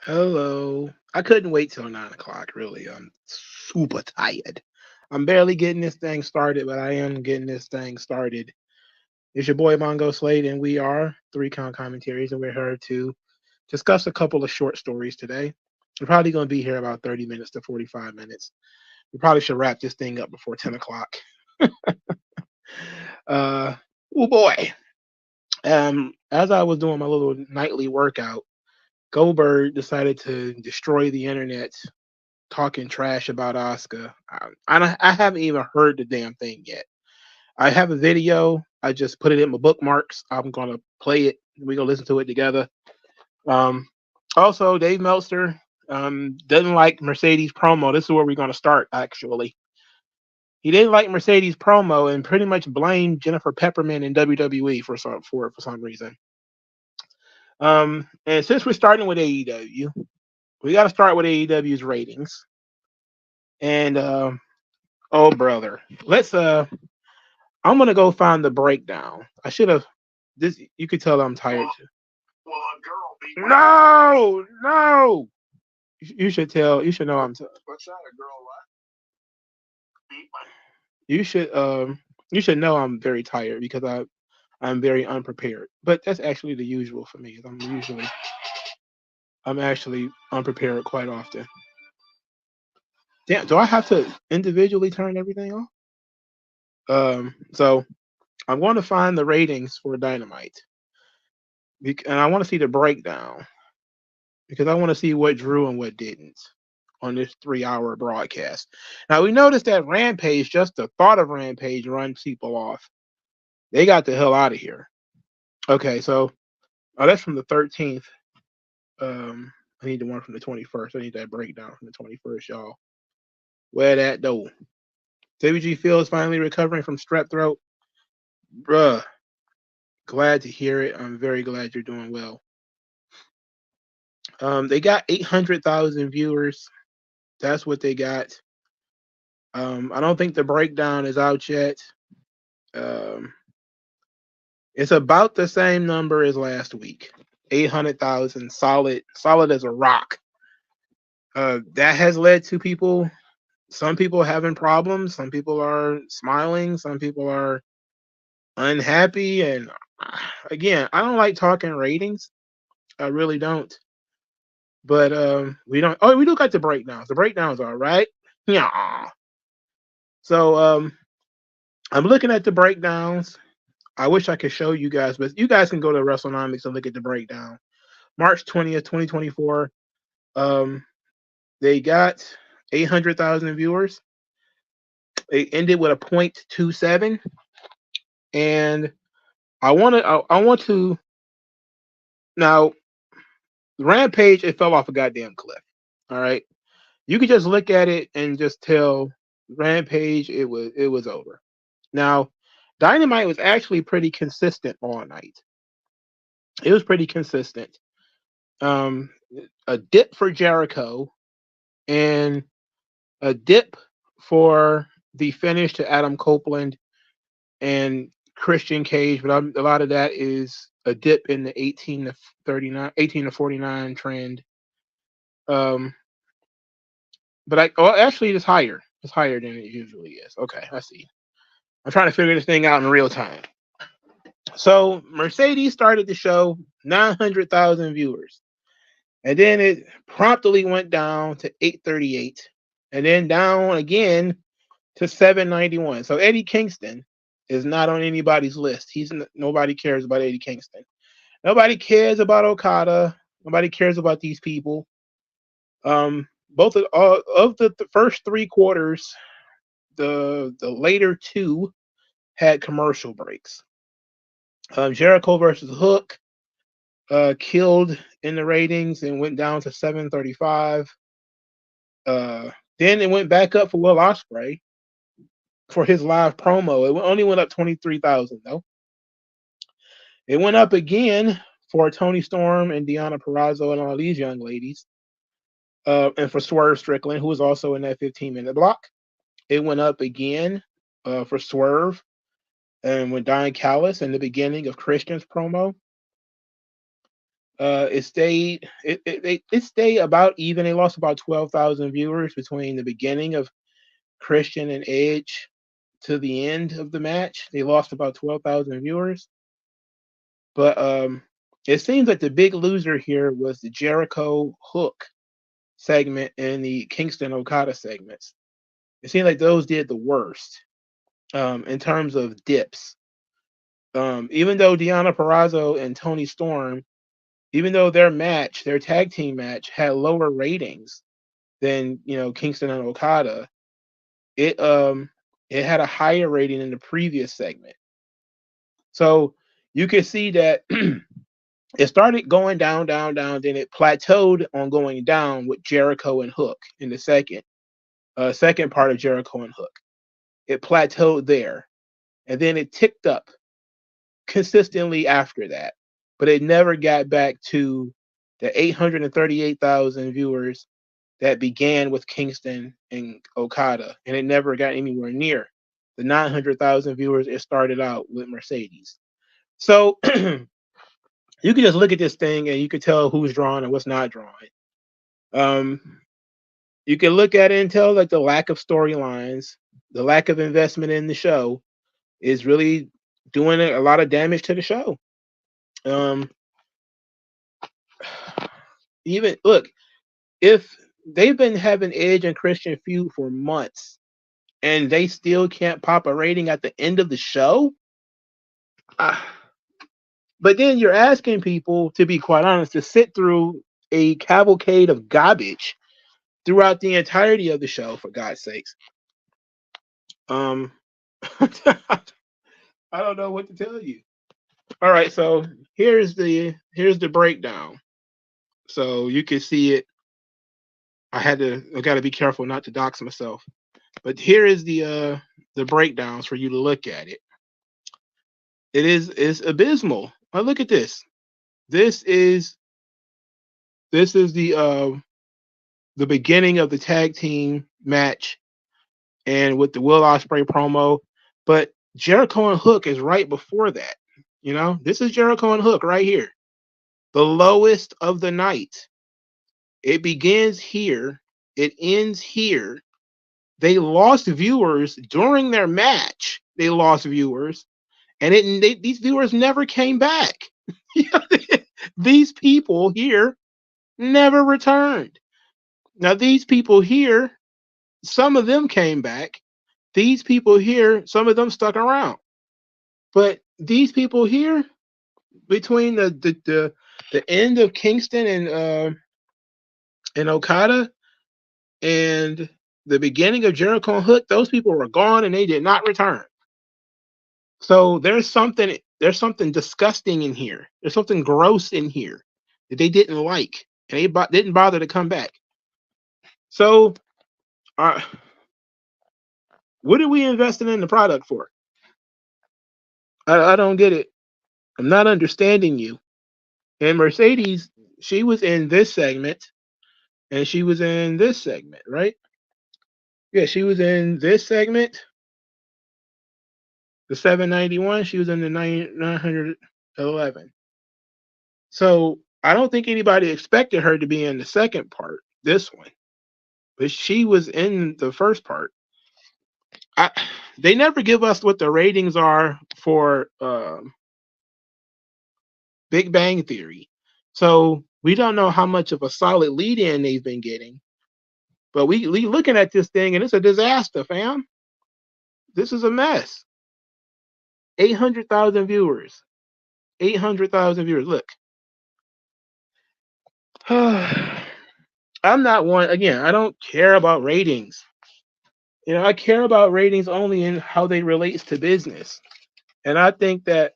Hello. I couldn't wait till 9 o'clock, really. I'm super tired. I'm barely getting this thing started, but I am getting this thing started. It's your boy MongoSlade, and we are Three Count Commentaries, and we're here to discuss a couple of short stories today. We're probably going to be here about 30 minutes to 45 minutes. We probably should wrap this thing up before 10 o'clock. Uh, oh boy. As I was doing my little nightly workout, Goldberg decided to destroy the internet talking trash about Asuka. I haven't even heard the damn thing yet. I have a video. I just put it in my bookmarks. I'm gonna play it. We're gonna listen to it together. Um, Also, Dave Meltzer doesn't like Mercedes promo. This is where we're gonna start. Actually, he didn't like Mercedes promo and pretty much blamed Jennifer Pepperman in WWE for some reason. And since we're starting with AEW, we got to start with AEW's ratings. And oh brother, let's I'm gonna go find the breakdown. I should have this. You could tell I'm tired. No, no. You should tell. You should know I'm. You should You should know I'm very tired because I'm very unprepared. But that's actually the usual for me. I'm actually unprepared quite often. Damn, do I have to individually turn everything off? So I'm going to find the ratings for Dynamite, and I want to see the breakdown because I want to see what drew and what didn't on this 3 hour broadcast. Now we noticed that Rampage, just the thought of Rampage runs people off. They got the hell out of here. Okay, so that's from the 13th. I need the one from the 21st. I need that breakdown from the 21st, y'all. Where that though? WG Phil is finally recovering from strep throat. Bruh, glad to hear it. I'm very glad you're doing well. They got 800,000 viewers. That's what they got. I don't think the breakdown is out yet. Um, it's about the same number as last week. 800,000, solid as a rock. That has led to some people having problems. Some people are smiling. Some people are unhappy. And again, I don't like talking ratings. I really don't. But we don't. Oh, we do got the breakdowns. The breakdowns are right. Yeah. So I'm looking at the breakdowns. I wish I could show you guys, but you guys can go to WrestleNomics and look at the breakdown. March 20th, 2024. Um, they got 800,000 viewers. They ended with a 0.27, and I want to now Rampage. It fell off a goddamn cliff. All right, you could just look at it and just tell Rampage it was over. Now, Dynamite was actually pretty consistent all night. It was pretty consistent. Um, a dip for Jericho and a dip for the finish to Adam Copeland and Christian Cage, but a lot of that is a dip in the 18 to 49 trend. Um, but actually, it's higher. It's higher than it usually is. Okay, I see. I'm trying to figure this thing out in real time. So Mercedes started the show, 900,000 viewers. And then it promptly went down to 838 and then down again to 791. So Eddie Kingston is not on anybody's list. Nobody cares about Eddie Kingston. Nobody cares about Okada. Nobody cares about these people. Both of the first 3 quarters, the later two had commercial breaks. Jericho versus Hook killed in the ratings and went down to 735. Then it went back up for Will Ospreay for his live promo. It only went up 23,000 though. It went up again for Tony Storm and Deonna Purrazzo and all these young ladies. And for Swerve Strickland, who was also in that 15-minute block. It went up again for Swerve and with Don Callis in the beginning of Christian's promo. It stayed about even. They lost about 12,000 viewers between the beginning of Christian and Edge to the end of the match. They lost about 12,000 viewers. But it seems like the big loser here was the Jericho Hook segment and the Kingston Okada segments. It seemed like those did the worst in terms of dips. Even though Deonna Purrazzo and Toni Storm, even though their tag team match, had lower ratings than Kingston and Okada, it had a higher rating in the previous segment. So you can see that it started going down, down, down, then it plateaued on going down with Jericho and Hook in the second part of Jericho and Hook. It plateaued there, and then it ticked up consistently after that, but it never got back to the 838,000 viewers that began with Kingston and Okada, and it never got anywhere near the 900,000 viewers it started out with Mercedes. So you can just look at this thing and you can tell who's drawing and what's not drawing. You can look at it and tell like the lack of storylines, the lack of investment in the show is really doing a lot of damage to the show. Even look, if they've been having Edge and Christian feud for months and they still can't pop a rating at the end of the show, but then you're asking people, to be quite honest, to sit through a cavalcade of garbage throughout the entirety of the show, for God's sakes. I don't know what to tell you. All right, so here's the breakdown. So you can see it. I got to be careful not to dox myself. But here is the breakdowns for you to look at it. It's abysmal. Now look at this. This is the beginning of the tag team match, and with the Will Ospreay promo. But Jericho and Hook is right before that. This is Jericho and Hook right here. The lowest of the night. It begins here. It ends here. They lost viewers during their match. They lost viewers, and these viewers never came back. These people here never returned. Now, these people here, some of them came back. These people here, some of them stuck around. But these people here, between the end of Kingston and Okada and the beginning of Jericho and Hook, those people were gone and they did not return. So there's something disgusting in here. There's something gross in here that they didn't like, and they didn't bother to come back. So, what are we investing in the product for? I don't get it. I'm not understanding you. And Mercedes, she was in this segment, and she was in this segment, right? Yeah, she was in this segment, the 791. She was in the 911. So I don't think anybody expected her to be in the second part, this one, but she was in the first part. They never give us what the ratings are for Big Bang Theory, so we don't know how much of a solid lead-in they've been getting. But we looking at this thing, and it's a disaster, fam. This is a mess. 800,000 viewers. 800,000 viewers. Look. I'm not one, again, I don't care about ratings. I care about ratings only in how they relate to business. And I think that,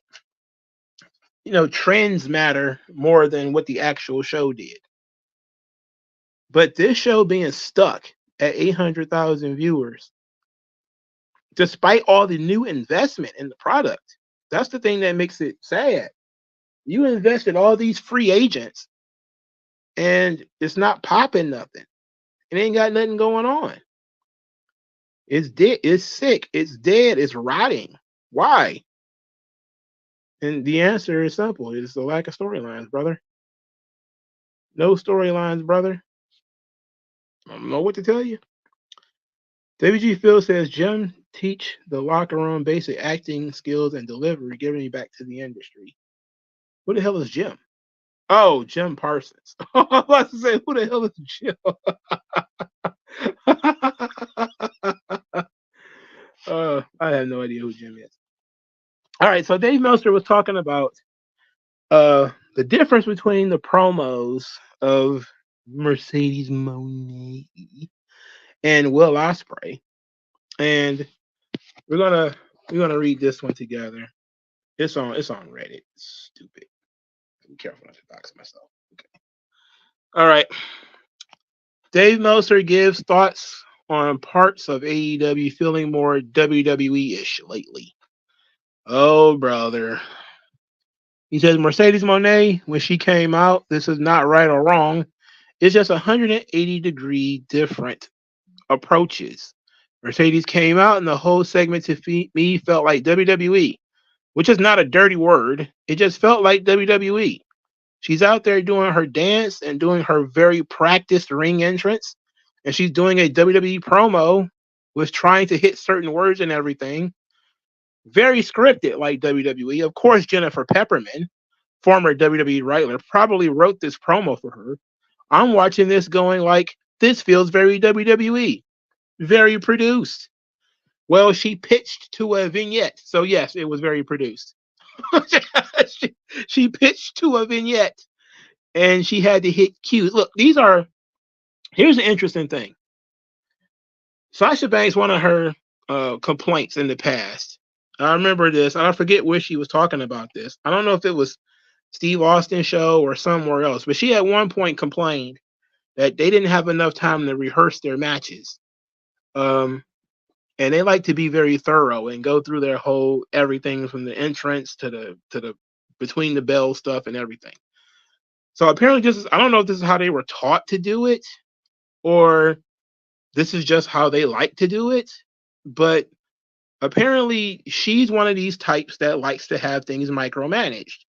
trends matter more than what the actual show did. But this show being stuck at 800,000 viewers, despite all the new investment in the product, that's the thing that makes it sad. You invested all these free agents, and it's not popping nothing. It ain't got nothing going on. It's dead. It's sick. It's dead. It's rotting. Why? And the answer is simple. It's the lack of storylines, brother. No storylines, brother. I don't know what to tell you. WG Phil says Jim teach the locker room basic acting skills and delivery, giving me back to the industry. Who the hell is Jim? Oh, Jim Parsons. I was about to say, who the hell is Jim? I have no idea who Jim is. All right, so Dave Meltzer was talking about the difference between the promos of Mercedes Moné and Will Ospreay, and we're gonna read this one together. It's on Reddit. Stupid. Be careful not to dox myself. Okay. All right. Dave Meltzer gives thoughts on parts of AEW feeling more WWE-ish lately. Oh, brother. He says Mercedes Moné, when she came out, this is not right or wrong. It's just 180-degree different approaches. Mercedes came out and the whole segment to me felt like WWE, which is not a dirty word. It just felt like WWE. She's out there doing her dance and doing her very practiced ring entrance, and she's doing a WWE promo with trying to hit certain words and everything. Very scripted like WWE. Of course, Jennifer Pepperman, former WWE writer, probably wrote this promo for her. I'm watching this going like, this feels very WWE. Very produced. Well, she pitched to a vignette. So yes, it was very produced. she pitched to a vignette and she had to hit cues. Look, here's an interesting thing. Sasha Banks, one of her complaints in the past, I remember this, and I forget where she was talking about this. I don't know if it was Steve Austin's show or somewhere else, but she at one point complained that they didn't have enough time to rehearse their matches. And they like to be very thorough and go through their whole everything from the entrance to the between the bell stuff and everything. So apparently I don't know if this is how they were taught to do it or this is just how they like to do it, but apparently she's one of these types that likes to have things micromanaged.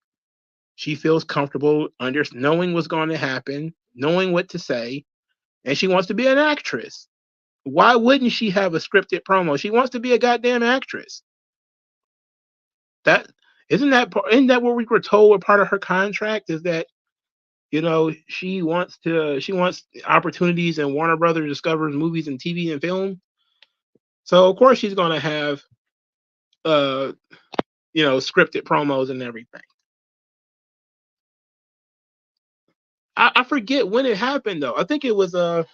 She feels comfortable knowing what's going to happen, knowing what to say, and she wants to be an actress. Why wouldn't she have a scripted promo? She wants to be a goddamn actress. Isn't that what we were told were part of her contract? Is that she wants opportunities and Warner Brothers discovers movies and TV and film. So of course she's gonna have scripted promos and everything. I forget when it happened though. I think it was some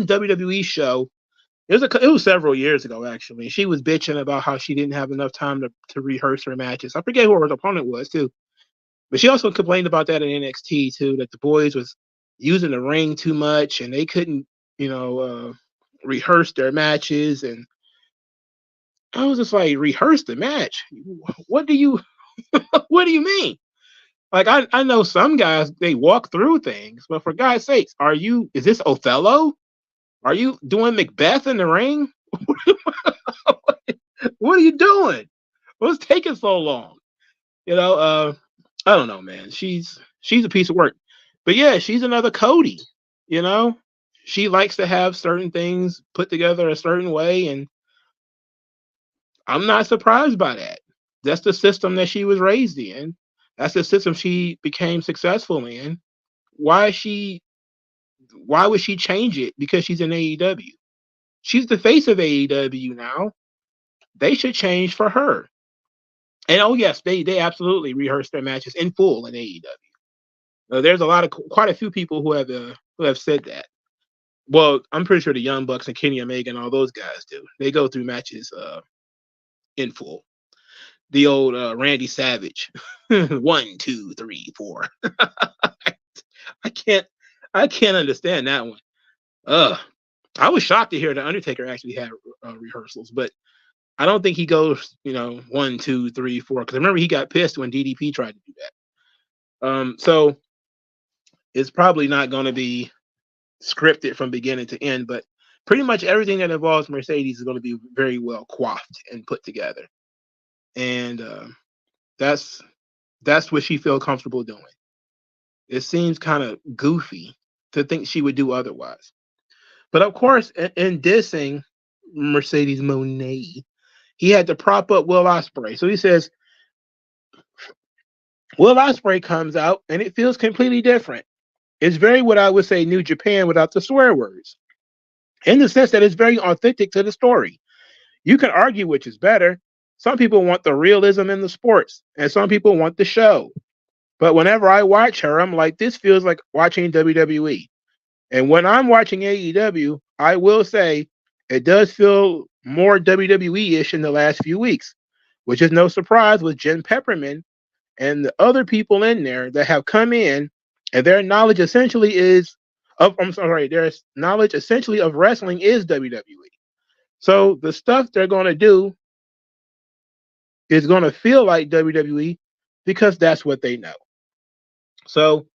WWE show. It was several years ago actually. She was bitching about how she didn't have enough time to rehearse her matches. I forget who her opponent was too. But she also complained about that in NXT too, that the boys was using the ring too much and they couldn't, rehearse their matches. And I was just like, rehearse the match? What do you mean? Like I know some guys they walk through things, but for God's sakes, is this Othello? Are you doing Macbeth in the ring? What are you doing? What's taking so long? I don't know, man. She's a piece of work. But yeah, she's another Cody, She likes to have certain things put together a certain way, and I'm not surprised by that. That's the system that she was raised in. That's the system she became successful in. Why would she change it because she's in AEW? She's the face of AEW now. They should change for her. And oh yes, they absolutely rehearse their matches in full in AEW. There's quite a few people who have said that. Well, I'm pretty sure the Young Bucks and Kenny Omega and all those guys do. They go through matches in full. The old Randy Savage, 1, 2, 3, 4. I can't understand that one. I was shocked to hear the Undertaker actually had rehearsals, but I don't think he goes, 1, 2, 3, 4. Because I remember he got pissed when DDP tried to do that. So it's probably not going to be scripted from beginning to end, but pretty much everything that involves Mercedes is going to be very well coiffed and put together, and that's what she feels comfortable doing. It seems kind of goofy to think she would do otherwise. But of course, in dissing Mercedes Moné, he had to prop up Will Ospreay. So he says, Will Ospreay comes out and it feels completely different. It's very what I would say New Japan without the swear words, in the sense that it's very authentic to the story. You can argue which is better. Some people want the realism in the sports, and some people want the show. But whenever I watch her, I'm like, this feels like watching WWE. And when I'm watching AEW, I will say it does feel more WWE-ish in the last few weeks, which is no surprise with Jen Pepperman and the other people in there that have come in, and their knowledge essentially is their knowledge essentially of wrestling is WWE. So the stuff they're going to do is going to feel like WWE because that's what they know. So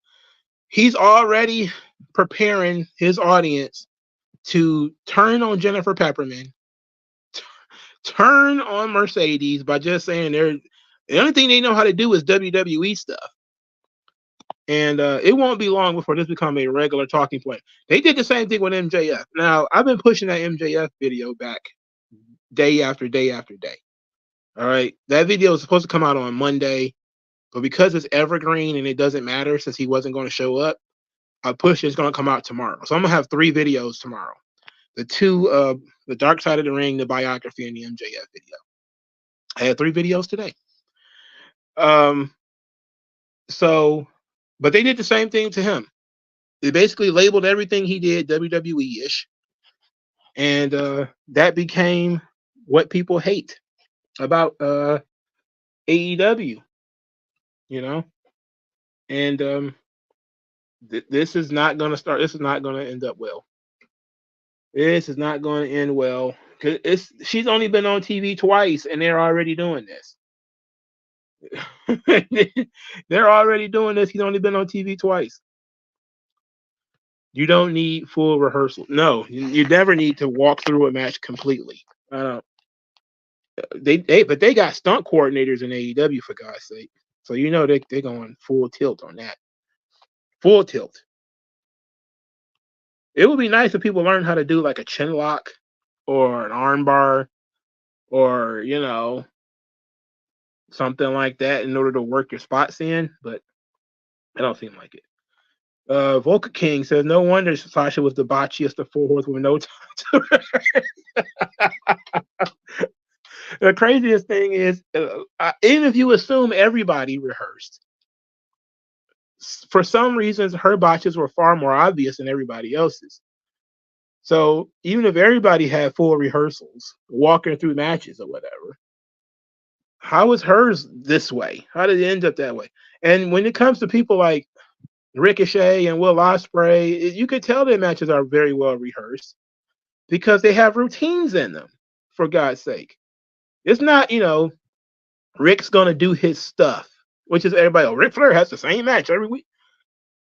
he's already preparing his audience to turn on Jennifer Pepperman, turn on Mercedes by just saying the only thing they know how to do is WWE stuff. And it won't be long before this becomes a regular talking point. They did the same thing with MJF. Now, I've been pushing that MJF video back day after day after day. All right. That video was supposed to come out on Monday, but because it's evergreen and it doesn't matter since he wasn't going to show up, I pushed it's going to come out tomorrow. So I'm going to have 3 videos tomorrow. The Dark Side of the Ring, the biography, and the MJF video. I had 3 videos today. But they did the same thing to him. They basically labeled everything he did WWE-ish. And that became what people hate about AEW, And this is not going to start. This is not going to end up well. This is not going to end well. She's only been on TV twice, and they're already doing this. They're already doing this. He's only been on TV twice. You don't need full rehearsal. No, you never need to walk through a match completely. But they got stunt coordinators in AEW, for God's sake. So they're going full tilt on that. Full tilt. It would be nice if people learn how to do like a chin lock or an arm bar or, something like that in order to work your spots in, but I don't seem like it. Volca King says, no wonder Sasha was the botchiest of 4 horsewomen with no time to The craziest thing is, even if you assume everybody rehearsed, for some reasons, her botches were far more obvious than everybody else's. So even if everybody had full rehearsals, walking through matches or whatever, how was hers this way? How did it end up that way? And when it comes to people like Ricochet and Will Ospreay, you could tell their matches are very well rehearsed because they have routines in them, for God's sake. It's not, Rick's going to do his stuff, which is everybody. Ric Flair has the same match every week.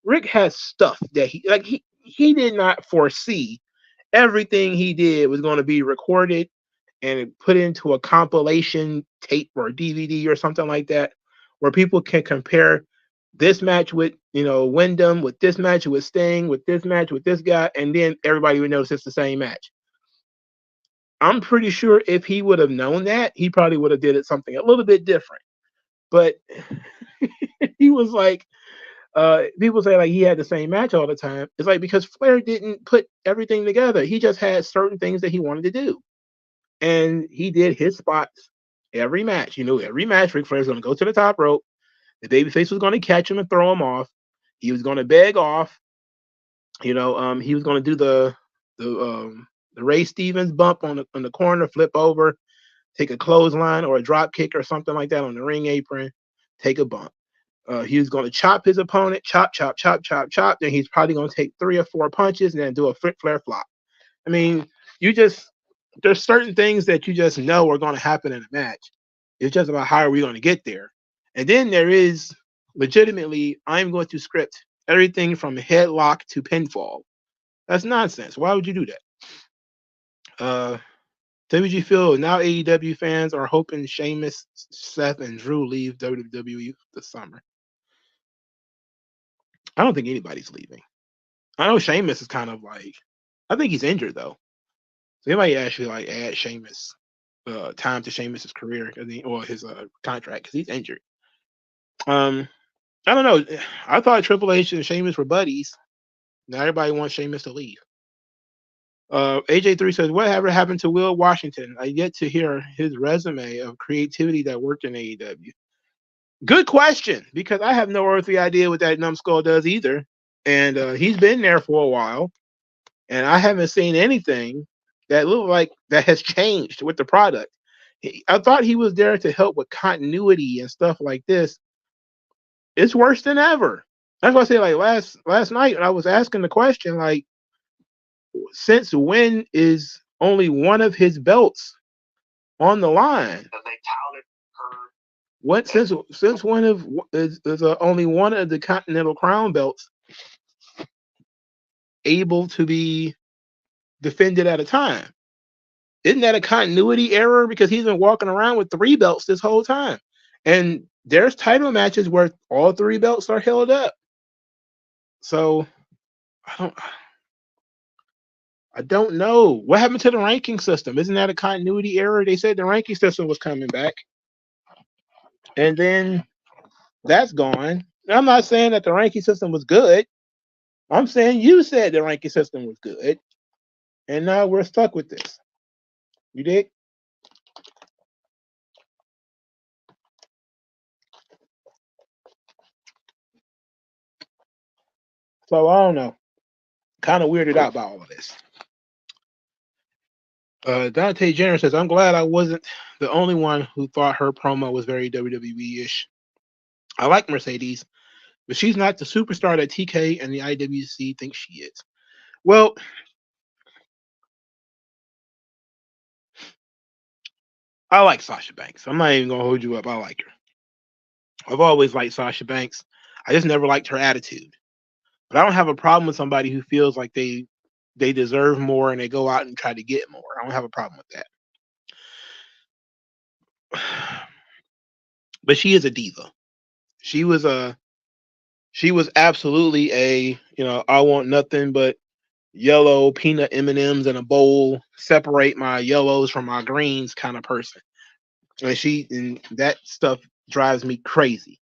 Rick has stuff that he did not foresee everything he did was going to be recorded and put into a compilation tape or DVD or something like that, where people can compare this match with, Wyndham, with this match with Sting, with this match with this guy, and then everybody would notice it's the same match. I'm pretty sure if he would have known that, he probably would have did it something a little bit different. But he was like, people say like he had the same match all the time. It's like because Flair didn't put everything together. He just had certain things that he wanted to do. And he did his spots every match. Every match, Ric Flair's going to go to the top rope. The babyface was going to catch him and throw him off. He was going to beg off. He was going to do the Ray Stevens bump on the corner, flip over, take a clothesline or a drop kick or something like that on the ring apron, take a bump. He was going to chop his opponent, chop, chop, chop, chop, chop. Then he's probably going to take 3 or 4 punches and then do a Flair flop. I mean, there's certain things that you just know are going to happen in a match. It's just about how are we going to get there. And then there is legitimately, I'm going to script everything from headlock to pinfall. That's nonsense. Why would you do that? WG Phil, now AEW fans are hoping Sheamus, Seth, and Drew leave WWE this summer. I don't think anybody's leaving. I know Sheamus is kind of like, I think he's injured though. So they might actually like add Sheamus time to Sheamus's career or his contract because he's injured. Um, I don't know. I thought Triple H and Sheamus were buddies. Now everybody wants Sheamus to leave. AJ3 says, whatever happened to Will Washington? I yet to hear his resume of creativity that worked in AEW. Good question, because I have no earthly idea what that numbskull does either. And he's been there for a while, and I haven't seen anything that looked like that has changed with the product. I thought he was there to help with continuity and stuff like this. It's worse than ever. That's why I say, like last night, I was asking the question, like, since when is only one of his belts on the line? What since when is only one of the Continental Crown belts able to be defended at a time? Isn't that a continuity error? Because he's been walking around with 3 belts this whole time, and there's title matches where all 3 belts are held up. So I don't know what happened to the ranking system. Isn't that a continuity error? They said the ranking system was coming back, and then that's gone. I'm not saying that the ranking system was good. I'm saying you said the ranking system was good, and now we're stuck with this. You dig? So I don't know. Kind of weirded out by all of this. Dante Jenner says, I'm glad I wasn't the only one who thought her promo was very WWE-ish. I like Mercedes, but she's not the superstar that TK and the IWC think she is. Well, I like Sasha Banks. I'm not even going to hold you up. I like her. I've always liked Sasha Banks. I just never liked her attitude. But I don't have a problem with somebody who feels like they deserve more and they go out and try to get more. I don't have a problem with that. But she is a diva. She was absolutely a, I want nothing but yellow peanut M&Ms in a bowl, separate my yellows from my greens kind of person. And that stuff drives me crazy.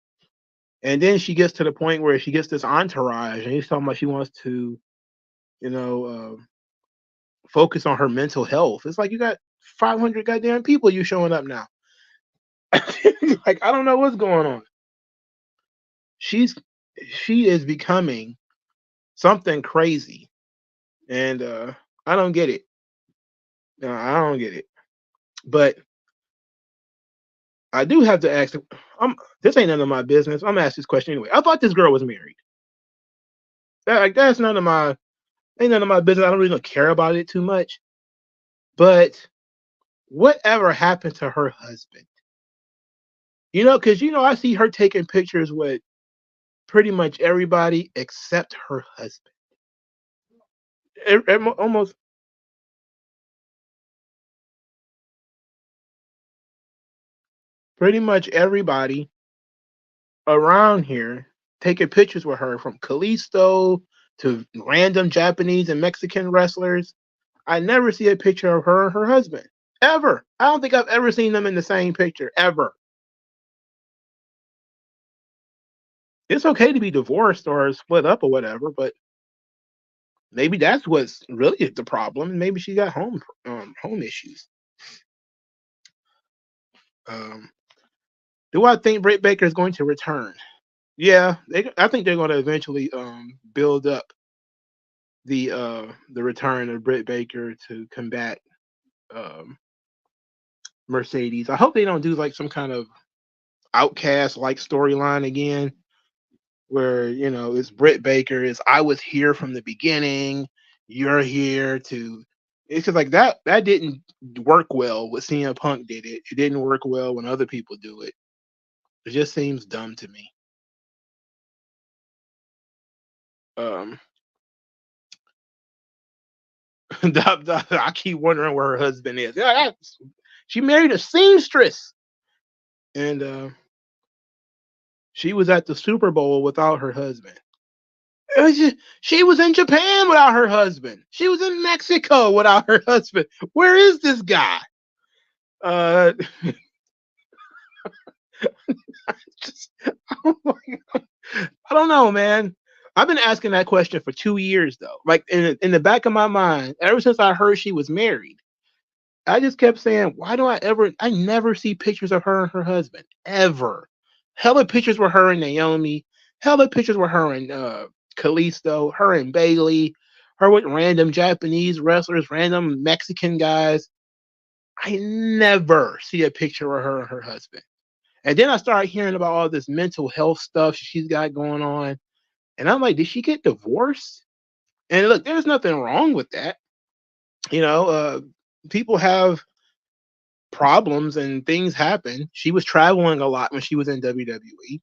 And then she gets to the point where she gets this entourage, and he's talking about she wants to, focus on her mental health. It's like you got 500 goddamn people you showing up now. Like, I don't know what's going on. She is becoming something crazy, and I don't get it. I don't get it. But I do have to ask. This ain't none of my business. I'm gonna ask this question anyway. I thought this girl was married. That's none of my business. I don't really care about it too much. But whatever happened to her husband? Because I see her taking pictures with pretty much everybody except her husband. Almost pretty much everybody around here taking pictures with her, from Kalisto to random Japanese and Mexican wrestlers. I never see a picture of her and her husband. Ever. I don't think I've ever seen them in the same picture. Ever. It's okay to be divorced or split up or whatever, but maybe that's what's really the problem. Maybe she got home issues. Do I think Britt Baker is going to return? Yeah, I think they're going to eventually build up the return of Britt Baker to combat Mercedes. I hope they don't do like some kind of Outcast like storyline again, where it's Britt Baker is I was here from the beginning, you're here to. It's just like that didn't work well when CM Punk did it. It didn't work well when other people do it. It just seems dumb to me. I keep wondering where her husband is. Yeah, she married a seamstress, and she was at the Super Bowl without her husband. She was in Japan without her husband. She was in Mexico without her husband. Where is this guy? Uh, just, oh my God. I don't know, man. I've been asking that question for 2 years though. Like in the back of my mind, ever since I heard she was married, I just kept saying, why do I never see pictures of her and her husband ever. Hella pictures with her and Naomi. Hella pictures with her and Kalisto, her and Bailey, her with random Japanese wrestlers, random Mexican guys. I never see a picture of her and her husband. And then I started hearing about all this mental health stuff she's got going on. And I'm like, did she get divorced? And look, there's nothing wrong with that. You know, people have problems and things happen. She was traveling a lot when she was in WWE.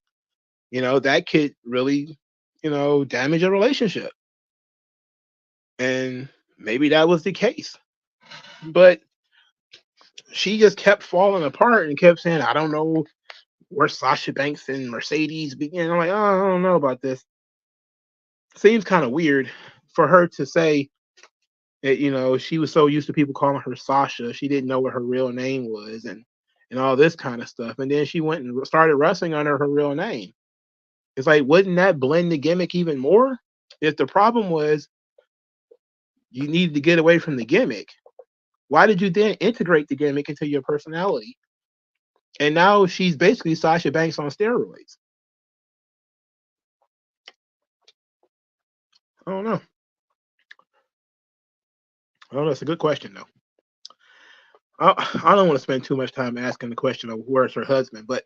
You know, that could really, damage a relationship. And maybe that was the case. But she just kept falling apart and kept saying, I don't know where Sasha Banks and Mercedes begin. I'm like, oh, I don't know about this. Seems kind of weird for her to say that, she was so used to people calling her Sasha, she didn't know what her real name was and all this kind of stuff. And then she went and started wrestling under her real name. It's like, wouldn't that blend the gimmick even more? If the problem was you needed to get away from the gimmick, why did you then integrate the gimmick into your personality? And now she's basically Sasha Banks on steroids. I don't know. It's a good question, though. I don't want to spend too much time asking the question of where's her husband, but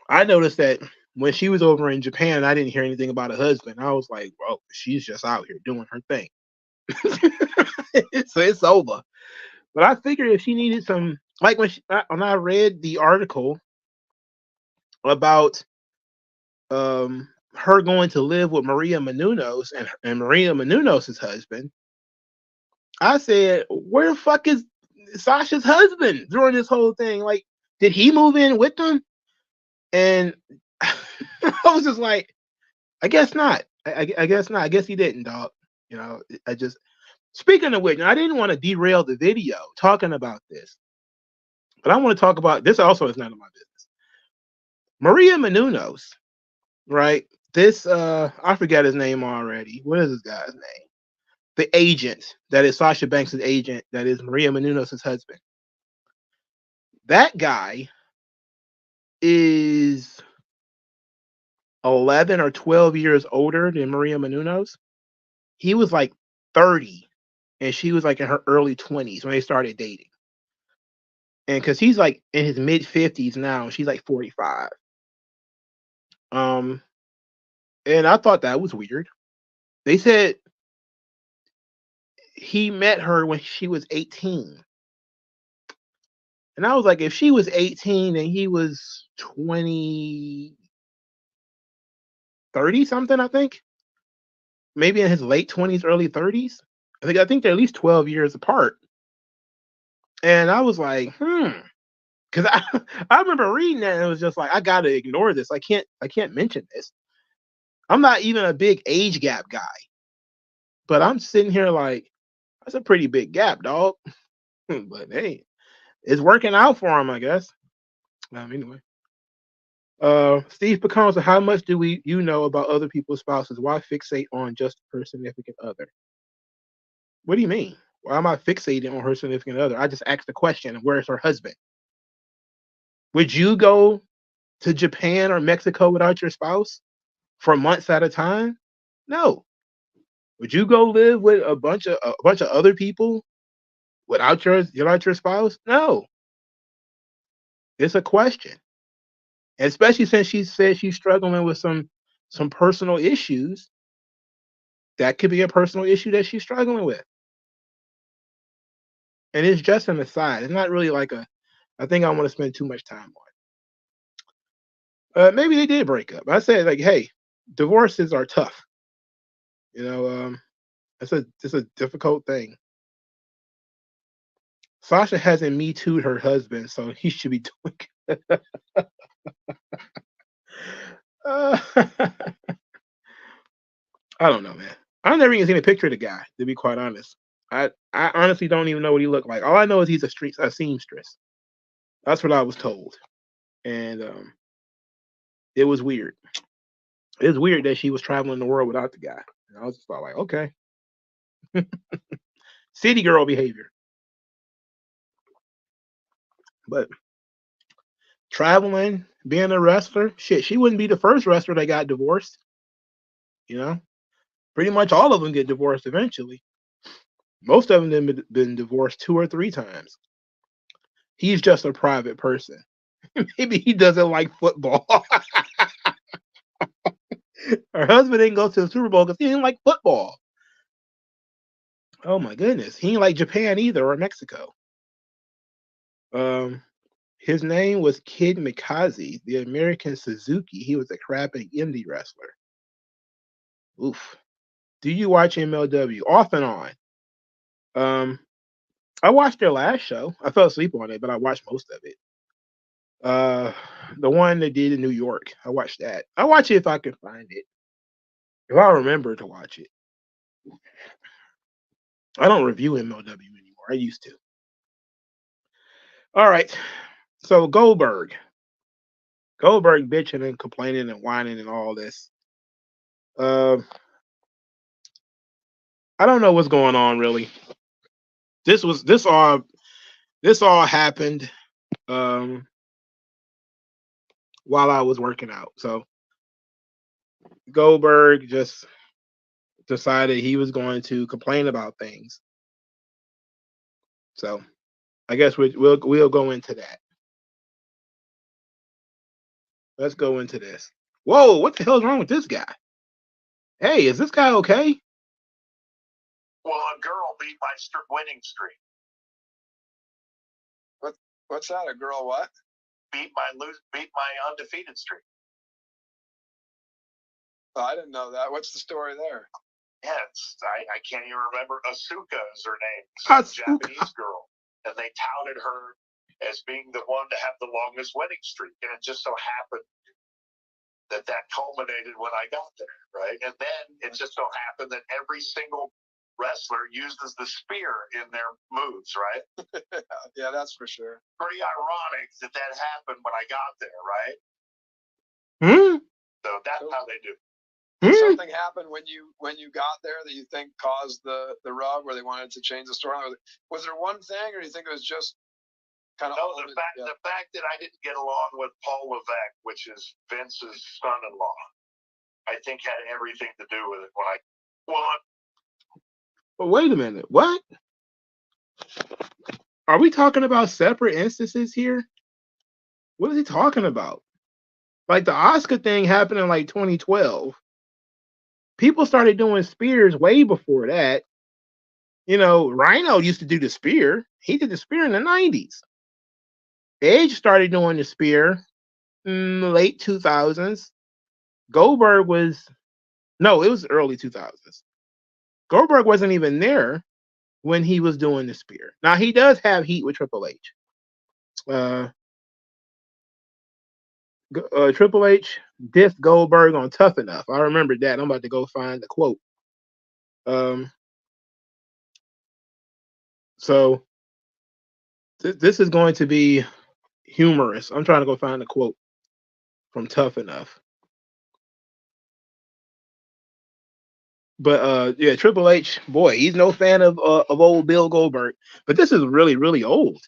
I noticed that when she was over in Japan, I didn't hear anything about a husband. I was like, bro, she's just out here doing her thing. So it's over. But I figured if she needed some, like when I read the article about her going to live with Maria Menounos and Maria Menounos' husband, I said, where the fuck is Sasha's husband during this whole thing? Like, did he move in with them? And I was just like, I guess not. I guess not. I guess he didn't, dog. Speaking of which, I didn't want to derail the video talking about this, but I want to talk about this. Also is none of my business. Maria Menounos, right? This, I forgot his name already. What is this guy's name? The agent that is Sasha Banks' agent, that is Maria Menounos' husband. That guy is 11 or 12 years older than Maria Menounos. He was like 30 and she was like in her early 20s when they started dating. And because he's like in his mid 50s now, she's like 45. And I thought that was weird. They said he met her when she was 18. And I was like, if she was 18 and he was 20, 30 something, I think. Maybe in his late 20s, early 30s. I think they're at least 12 years apart. And I was like, because I remember reading that and it was just like, I gotta ignore this. I can't mention this. I'm not even a big age gap guy. But I'm sitting here like, that's a pretty big gap, dog. But hey, it's working out for him, I guess. Anyway. Steve Picon, so how much do you know about other people's spouses? Why fixate on just her significant other? What do you mean? Why am I fixating on her significant other? I just asked the question, where's her husband? Would you go to Japan or Mexico without your spouse for months at a time? No. Would you go live with a bunch of other people without your spouse? No. It's a question. Especially since she said she's struggling with some personal issues. That could be a personal issue that she's struggling with. And it's just an aside. It's not really like a thing I want to spend too much time on. Maybe they did break up. I said, like, hey, divorces are tough. It's a difficult thing. Sasha hasn't Me Too'd her husband, so he should be doing I don't know, man. I've never even seen a picture of the guy, to be quite honest. I honestly don't even know what he looked like. All I know is he's a seamstress. That's what I was told, and it was weird. It was weird that she was traveling the world without the guy. And I was just like, okay, city girl behavior. But traveling, being a wrestler, shit, she wouldn't be the first wrestler that got divorced. You know, pretty much all of them get divorced eventually. Most of them have been divorced 2 or 3 times. He's just a private person. Maybe he doesn't like football. Her husband didn't go to the Super Bowl because he didn't like football. Oh my goodness. He didn't like Japan either, or Mexico. His name was Kid Mikaze, the American Suzuki. He was a crappy indie wrestler. Oof. Do you watch MLW? Off and on. I watched their last show. I fell asleep on it, but I watched most of it. The one they did in New York. I watched that. I watch it if I can find it. If I remember to watch it. I don't review MLW anymore. I used to. All right. So Goldberg bitching and complaining and whining and all this. I don't know what's going on really. This all happened while I was working out. So Goldberg just decided he was going to complain about things. So I guess we'll go into that. Let's go into this. Whoa, what the hell's wrong with this guy? Hey, is this guy okay? Well, a girl beat my winning streak. What's that? A girl what? Beat my undefeated streak. Oh, I didn't know that. What's the story there? Yes, I can't even remember. Asuka is her name. Asuka. Japanese girl. And they touted her as being the one to have the longest winning streak. And it just so happened that culminated when I got there, right? And then it just so happened that every single wrestler uses the spear in their moves, right? Yeah, that's for sure. Pretty ironic that happened when I got there, right? So that's how they do. Did something happen when you got there that you think caused the rub, where they wanted to change the storyline? Was there one thing, or do you think it was just kind of? No, the fact that I didn't get along with Paul Levesque, which is Vince's son-in-law, I think had everything to do with it. But wait a minute, what? Are we talking about separate instances here? What is he talking about? Like the Asuka thing happened in like 2012. People started doing spears way before that. You know, Rhino used to do the spear. He did the spear in the 90s. Edge started doing the spear in the late 2000s. Goldberg it was early 2000s. Goldberg wasn't even there when he was doing the spear. Now, he does have heat with Triple H. Triple H dissed Goldberg on Tough Enough. I remember that. I'm about to go find the quote. So this is going to be humorous. I'm trying to go find the quote from Tough Enough. But yeah, Triple H, boy, he's no fan of old Bill Goldberg. But this is really, really old.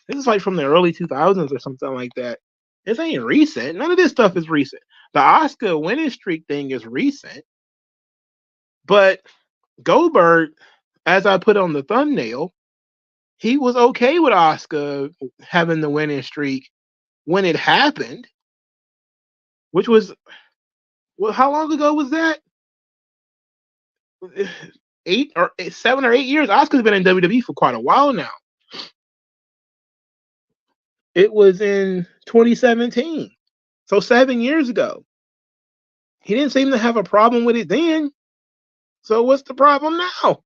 This is like from the early 2000s or something like that. This ain't recent. None of this stuff is recent. The Asuka winning streak thing is recent. But Goldberg, as I put on the thumbnail, he was okay with Asuka having the winning streak when it happened, which was, well, how long ago was that? 7 or 8 years. Asuka's been in WWE for quite a while now. It was in 2017, so 7 years ago. He didn't seem to have a problem with it then. So what's the problem now?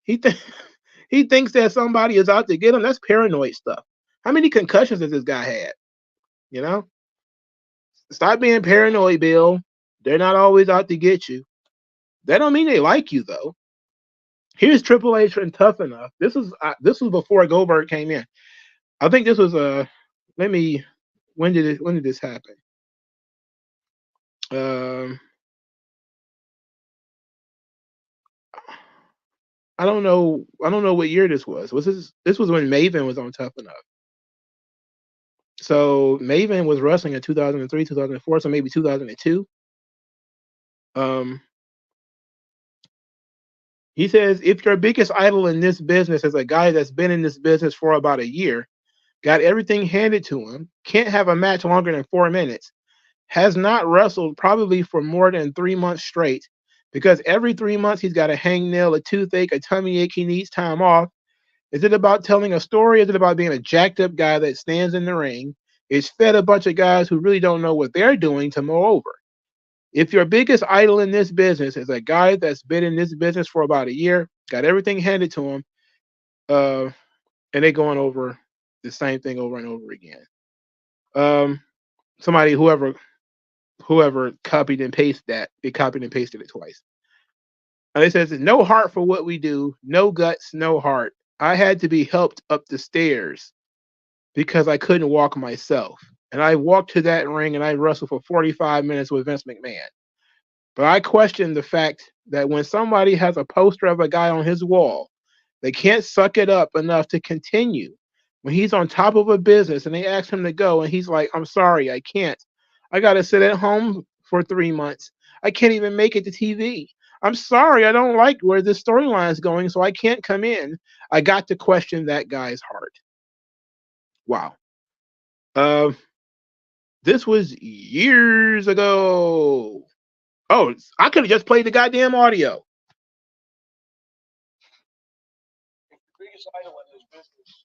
He thinks that somebody is out to get him. That's paranoid stuff. How many concussions has this guy had? You know? Stop being paranoid, Bill. They're not always out to get you. That don't mean they like you though. Here's Triple H and Tough Enough. This was before Goldberg came in. I think this was when did this happen? I don't know what year this was. This was when Maven was on Tough Enough. So Maven was wrestling in 2003, 2004, so maybe 2002. He says, if your biggest idol in this business is a guy that's been in this business for about a year, got everything handed to him, can't have a match longer than 4 minutes, has not wrestled probably for more than 3 months straight, because every 3 months he's got a hangnail, a toothache, a tummy ache, he needs time off. Is it about telling a story? Is it about being a jacked up guy that stands in the ring, is fed a bunch of guys who really don't know what they're doing to mow over? If your biggest idol in this business is a guy that's been in this business for about a year, got everything handed to him, and they going over the same thing over and over again. Somebody, whoever copied and pasted that, they copied and pasted it twice. And it says, no heart for what we do, no guts, no heart. I had to be helped up the stairs because I couldn't walk myself. And I walked to that ring and I wrestled for 45 minutes with Vince McMahon. But I question the fact that when somebody has a poster of a guy on his wall, they can't suck it up enough to continue. When he's on top of a business and they ask him to go and he's like, I'm sorry, I can't. I got to sit at home for 3 months. I can't even make it to TV. I'm sorry, I don't like where this storyline is going, so I can't come in. I got to question that guy's heart. Wow. This was years ago. Oh, I could have just played the goddamn audio. Biggest idol in this business.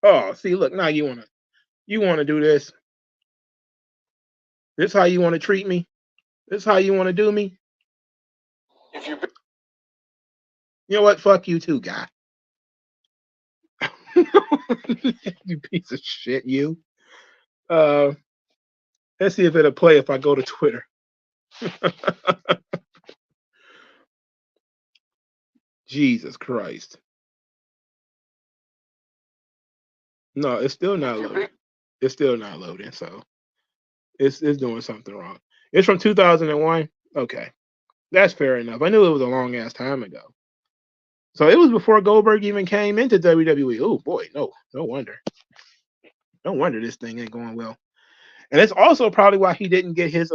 Oh, see, look, now you wanna do this. This how you want to treat me? This how you want to do me? You know what? Fuck you too, guy. You piece of shit, you. Let's see if it'll play if I go to Twitter. Jesus Christ. No, it's still not loading. It's still not loading, so it's doing something wrong. It's from 2001. Okay. That's fair enough. I knew it was a long ass time ago. So it was before Goldberg even came into WWE. Oh boy, no wonder. No wonder this thing ain't going well. And it's also probably why he didn't get his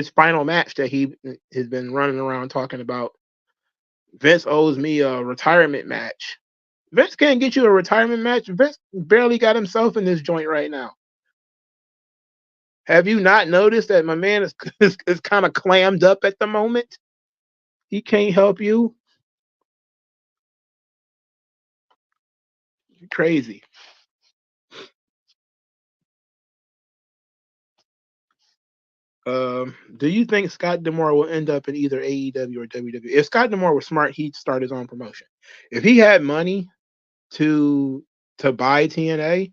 final match that he has been running around talking about. Vince owes me a retirement match. Vince can't get you a retirement match. Vince barely got himself in this joint right now. Have you not noticed that my man is kind of clammed up at the moment? He can't help you. You're crazy. Do you think Scott D'Amore will end up in either AEW or WWE? If Scott D'Amore was smart, he'd start his own promotion. If he had money to buy TNA,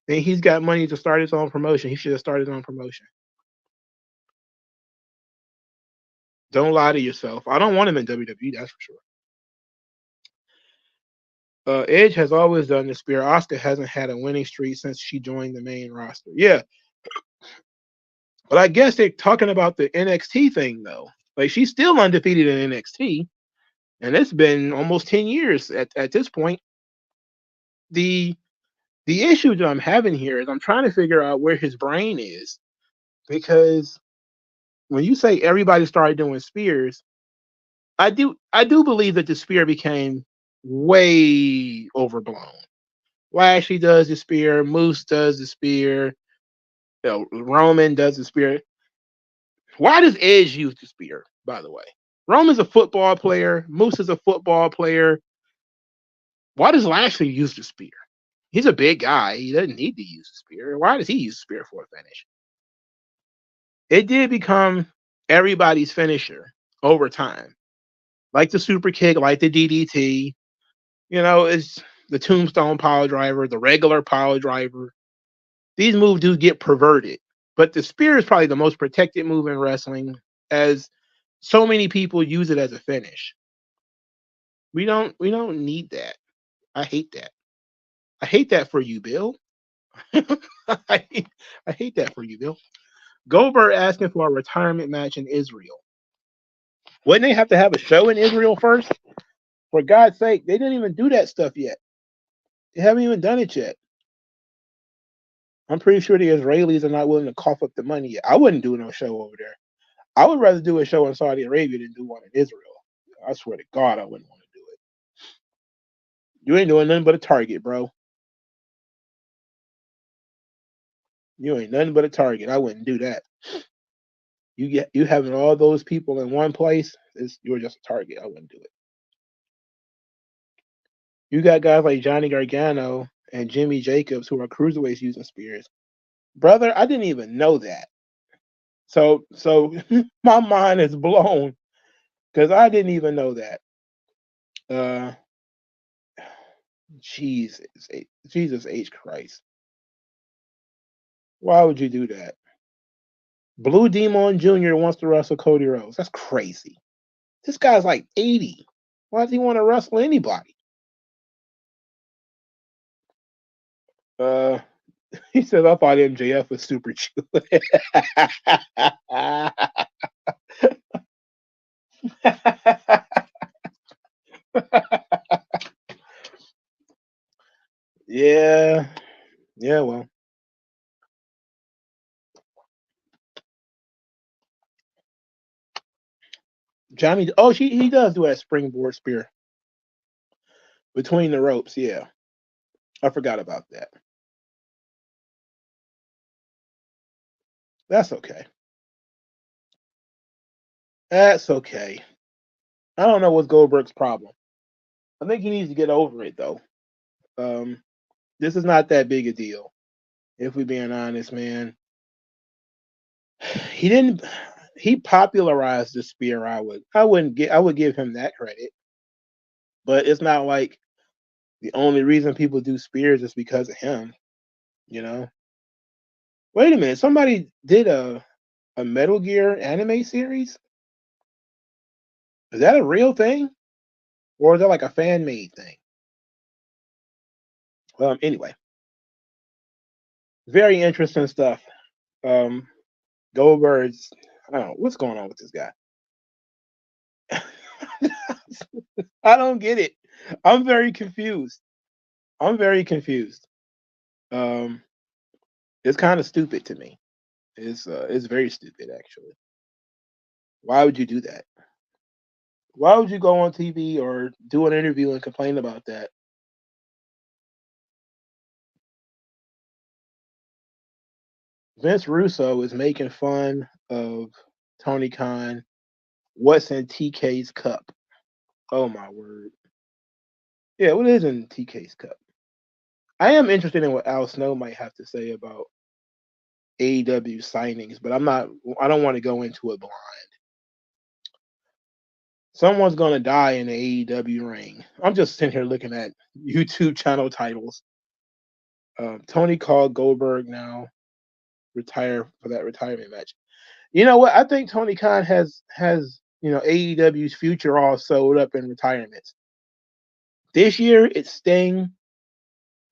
then he's got money to start his own promotion. He should have started his own promotion. Don't lie to yourself. I don't want him in WWE, that's for sure. Edge has always done the spear. Asuka hasn't had a winning streak since she joined the main roster. Yeah. But I guess they're talking about the NXT thing, though. Like, she's still undefeated in NXT, and it's been almost 10 years at this point. The issue that I'm having here is I'm trying to figure out where his brain is, because when you say everybody started doing spears, I do believe that the spear became way overblown. Lashley does the spear, Moose does the spear, Roman does the spear. Why does Edge use the spear, by the way? Roman's a football player, Moose is a football player. Why does Lashley use the spear? He's a big guy. He doesn't need to use the spear. Why does he use the spear for a finish? It did become everybody's finisher over time. Like the super kick, like the DDT. It's the tombstone power driver, the regular power driver. These moves do get perverted. But the spear is probably the most protected move in wrestling, as so many people use it as a finish. We don't need that. I hate that. I hate that for you, Bill. I hate that for you, Bill. Goldberg asking for a retirement match in Israel. Wouldn't they have to have a show in Israel first? For God's sake, they didn't even do that stuff yet. They haven't even done it yet. I'm pretty sure the Israelis are not willing to cough up the money yet. I wouldn't do no show over there. I would rather do a show in Saudi Arabia than do one in Israel. I swear to God, I wouldn't want to do it. You ain't doing nothing but a Target, bro. You ain't nothing but a Target. I wouldn't do that. You having all those people in one place, you're just a Target. I wouldn't do it. You got guys like Johnny Gargano and Jimmy Jacobs who are cruiserweights using spears. Brother, I didn't even know that. So my mind is blown because I didn't even know that. Jesus H. Christ. Why would you do that? Blue Demon Jr. wants to wrestle Cody Rhodes. That's crazy. This guy's like 80. Why does he want to wrestle anybody? He says, I thought MJF was super chill. Yeah, well. Johnny, he does do that springboard spear between the ropes. Yeah, I forgot about that. That's okay. That's okay. I don't know what's Goldberg's problem. I think he needs to get over it though. This is not that big a deal. If we're being honest, man. He popularized the spear. I would give him that credit. But it's not like the only reason people do spears is because of him, you know. Wait a minute, somebody did a Metal Gear anime series? Is that a real thing? Or is that like a fan made thing? Anyway. Very interesting stuff. Goldberg's, I don't know, what's going on with this guy? I don't get it. I'm very confused. It's kind of stupid to me. It's very stupid actually. Why would you do that? Why would you go on TV or do an interview and complain about that? Vince Russo is making fun of Tony Khan. What's in TK's cup? Oh my word. Yeah, what is in TK's cup? I am interested in what Al Snow might have to say about AEW signings, but I don't want to go into it blind. Someone's gonna die in the AEW ring. I'm just sitting here looking at YouTube channel titles. Tony called Goldberg now retire for that retirement match. You know what? I think Tony Khan has AEW's future all sold up in retirements. This year it's Sting.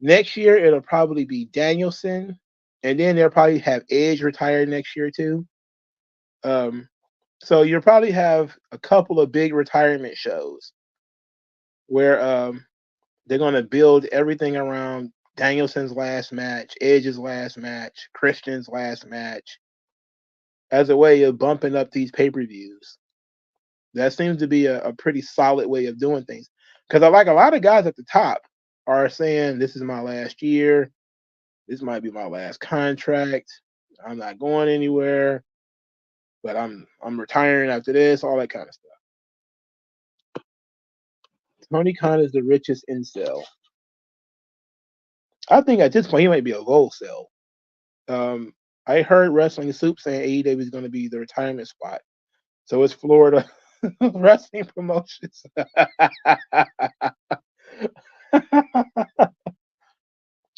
Next year it'll probably be Danielson, and then they'll probably have Edge retired next year too. So you'll probably have a couple of big retirement shows where they're going to build everything around Danielson's last match, Edge's last match, Christian's last match, as a way of bumping up these pay-per-views. That seems to be a pretty solid way of doing things. Because I like a lot of guys at the top are saying, this is my last year. This might be my last contract. I'm not going anywhere. But I'm retiring after this, all that kind of stuff. Tony Khan is the richest incel. I think at this point he might be a gold cell. I heard Wrestling Soup saying AEW is going to be the retirement spot. So it's Florida Wrestling Promotions.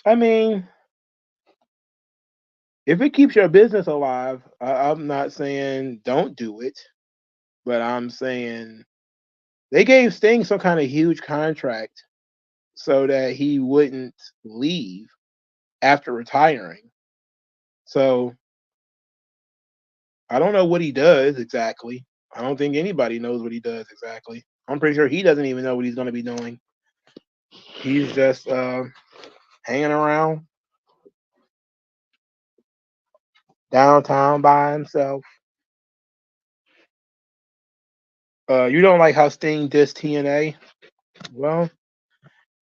I mean, If it keeps your business alive, I'm not saying don't do it, but I'm saying they gave Sting some kind of huge contract so that he wouldn't leave after retiring. So I don't know what he does exactly. I don't think anybody knows what he does exactly. I'm pretty sure he doesn't even know what he's going to be doing. He's just hanging around downtown by himself. You don't like how Sting dissed TNA? Well,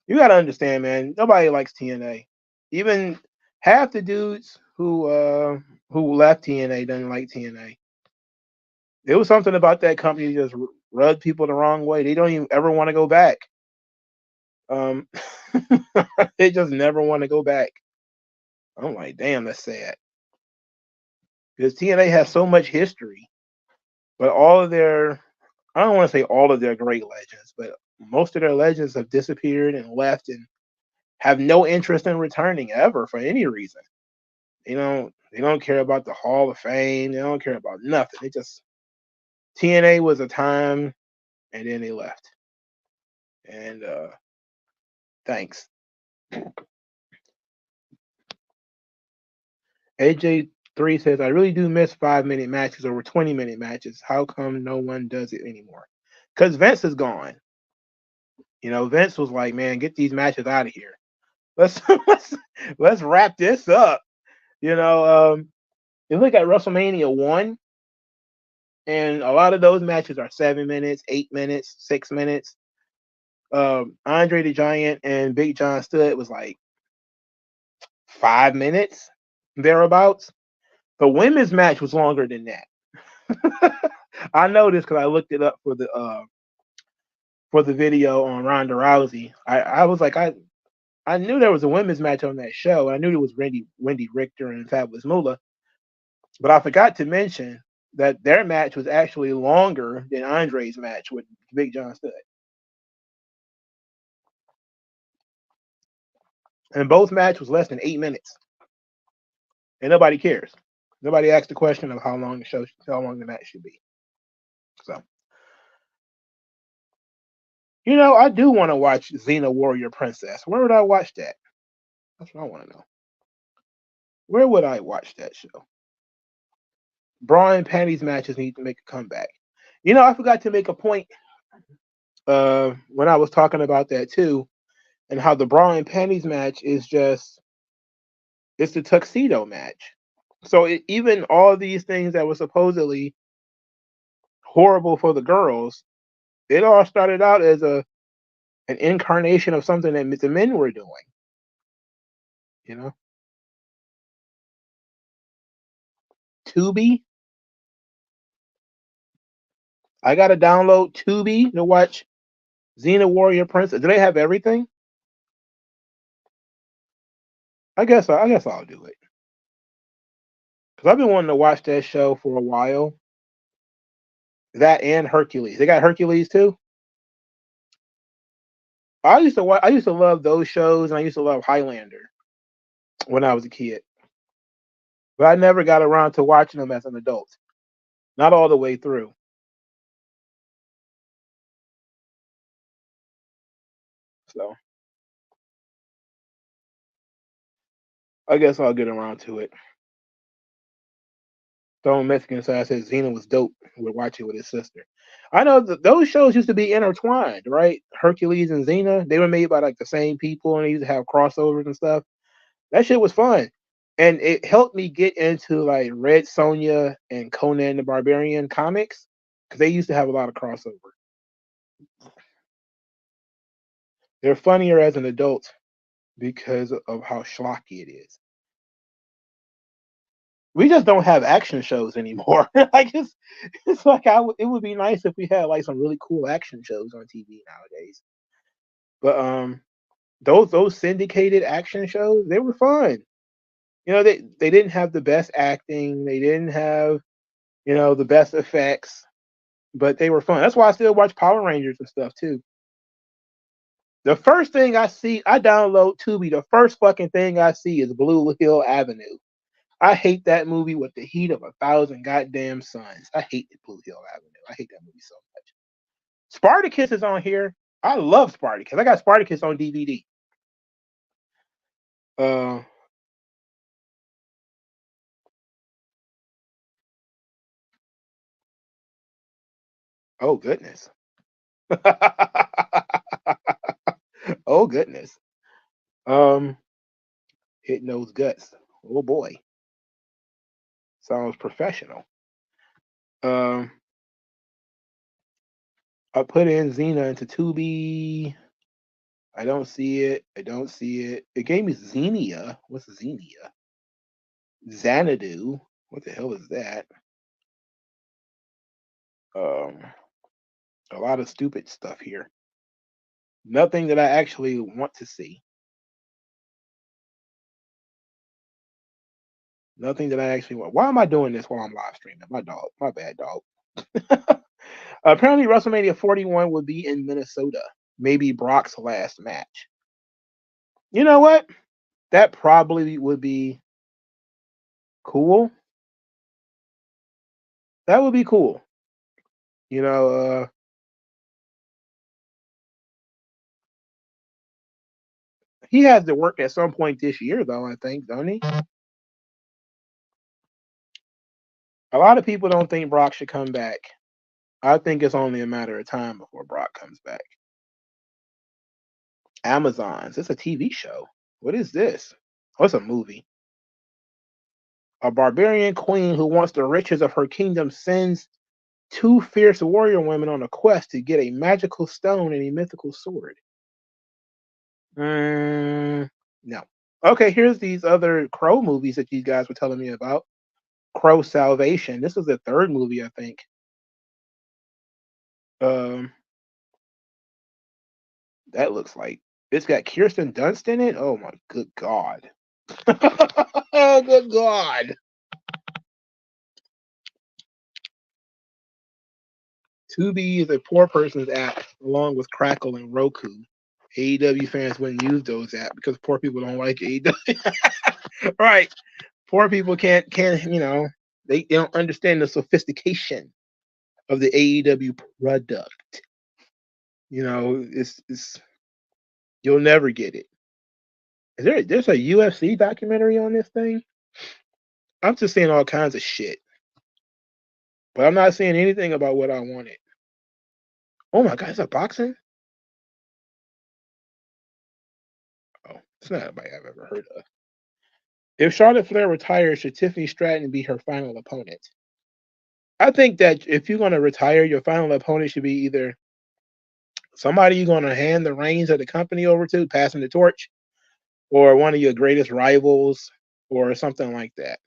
you got to understand, man. Nobody likes TNA. Even half the dudes who left TNA doesn't like TNA. There was something about that company that just rubbed people the wrong way. They don't even ever want to go back. Um, they just never want to go back. I'm like, damn, that's sad. Because TNA has so much history, but all of their, I don't want to say all of their great legends, but most of their legends have disappeared and left and have no interest in returning ever for any reason. They don't care about the Hall of Fame. They don't care about nothing. They just TNA was a time and then they left. And thanks. AJ3 says, I really do miss 5-minute matches over 20-minute matches. How come no one does it anymore? Because Vince is gone. Vince was like, man, get these matches out of here. Let's let's wrap this up. You look at WrestleMania 1, and a lot of those matches are 7 minutes, 8 minutes, 6 minutes. Andre the Giant and Big John Studd was like 5 minutes, thereabouts. The women's match was longer than that. I know this because I looked it up for the video on Ronda Rousey. I was like, I knew there was a women's match on that show. I knew there was Wendy Richter and Fabulous Moolah, but I forgot to mention that their match was actually longer than Andre's match with Big John Studd. And both matches was less than 8 minutes. And nobody cares. Nobody asked the question of how long the match should be. So, I do want to watch Xena Warrior Princess. Where would I watch that? That's what I want to know. Where would I watch that show? Bra and panties matches need to make a comeback. I forgot to make a point when I was talking about that too, and how the bra and panties match is it's the tuxedo match. So even all these things that were supposedly horrible for the girls, it all started out as an incarnation of something that the men were doing. Tubi. I gotta download Tubi to watch Xena Warrior Princess. Do they have everything? I guess I'll do it. Because I've been wanting to watch that show for a while. That and Hercules. They got Hercules too. I used to love those shows, and I used to love Highlander when I was a kid. But I never got around to watching them as an adult. Not all the way through. So I guess I'll get around to it. Throwing Mexican side says Xena was dope. Would watch it with his sister. I know those shows used to be intertwined, right? Hercules and Xena, they were made by like the same people, and they used to have crossovers and stuff. That shit was fun, and it helped me get into like Red Sonja and Conan the Barbarian comics because they used to have a lot of crossover. They're funnier as an adult because of how schlocky it is. We just don't have action shows anymore. Like it's like it would be nice if we had like some really cool action shows on TV nowadays. But those syndicated action shows, they were fun. They didn't have the best acting, they didn't have the best effects, but they were fun. That's why I still watch Power Rangers and stuff too. The first thing I see, I download Tubi. The first fucking thing I see is Blue Hill Avenue. I hate that movie with the heat of 1,000 goddamn suns. I hate the Blue Hill Avenue. I hate that movie so much. Spartacus is on here. I love Spartacus. I got Spartacus on DVD. Oh goodness. Oh goodness. Hitting those guts. Oh boy. Sounds professional. I put in Xena into Tubi. I don't see it. I don't see it. It gave me Xenia. What's Xenia? Xanadu. What the hell is that? A lot of stupid stuff here. Nothing that I actually want to see. Nothing that I actually want. Why am I doing this while I'm live streaming? My dog. My bad, dog. Apparently, WrestleMania 41 will be in Minnesota. Maybe Brock's last match. You know what? That probably would be cool. That would be cool. You know, he has to work at some point this year, though, I think, don't he? A lot of people don't think Brock should come back. I think it's only a matter of time before Brock comes back. Amazons. It's a TV show. What is this? Oh, it's a movie. A barbarian queen who wants the riches of her kingdom sends two fierce warrior women on a quest to get a magical stone and a mythical sword. No. Okay, here's these other Crow movies that you guys were telling me about. Crow Salvation. This is the third movie, I think. That looks like it's got Kirsten Dunst in it. Oh my good God. Oh good God. Tubi is a poor person's app, along with Crackle and Roku. AEW fans wouldn't use those apps because poor people don't like AEW. Right. Poor people can't they don't understand the sophistication of the AEW product. It's you'll never get it. There's a UFC documentary on this thing? I'm just seeing all kinds of shit. But I'm not seeing anything about what I wanted. Oh my God, is that boxing? Oh, it's not anybody I've ever heard of. If Charlotte Flair retires, should Tiffany Stratton be her final opponent? I think that if you're going to retire, your final opponent should be either somebody you're going to hand the reins of the company over to, passing the torch, or one of your greatest rivals, or something like that.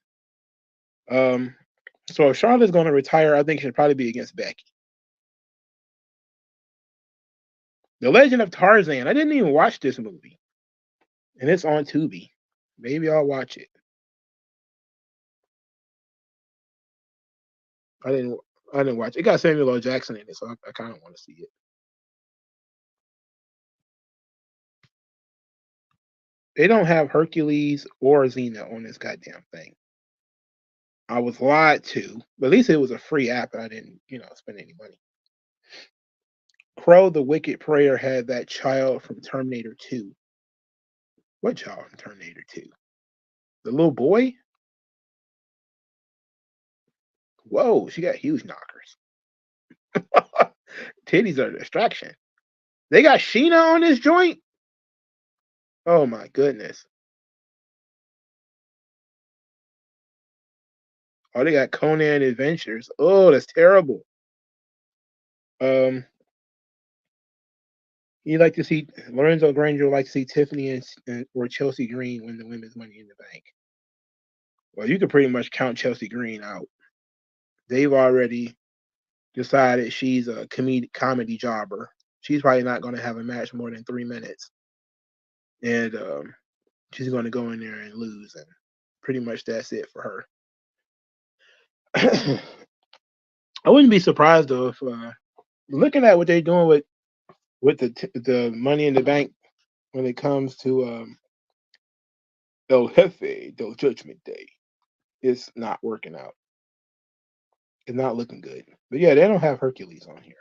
So if Charlotte's going to retire, I think it should probably be against Becky. The Legend of Tarzan. I didn't even watch this movie, and it's on Tubi. Maybe I'll watch it. I didn't watch it. It got Samuel L. Jackson in it, so I kind of want to see it. They don't have Hercules or Xena on this goddamn thing. I was lied to, but at least it was a free app and I didn't, spend any money. Crow the Wicked Prayer had that child from Terminator 2. What child from Terminator 2? The little boy? Whoa, she got huge knockers. Titties are a distraction. They got Sheena on this joint? Oh my goodness. Oh, they got Conan Adventures. Oh, that's terrible. You like to see Lorenzo Granger like to see Tiffany or Chelsea Green win the women's Money in the Bank. Well, you could pretty much count Chelsea Green out. They've already decided she's a comedy jobber. She's probably not going to have a match more than 3 minutes, and she's going to go in there and lose, and pretty much that's it for her. I wouldn't be surprised though if looking at what they're doing with the Money in the Bank when it comes to El Jefe del Judgment Day. it's not working out. It's not looking good. But yeah, they don't have Hercules on here.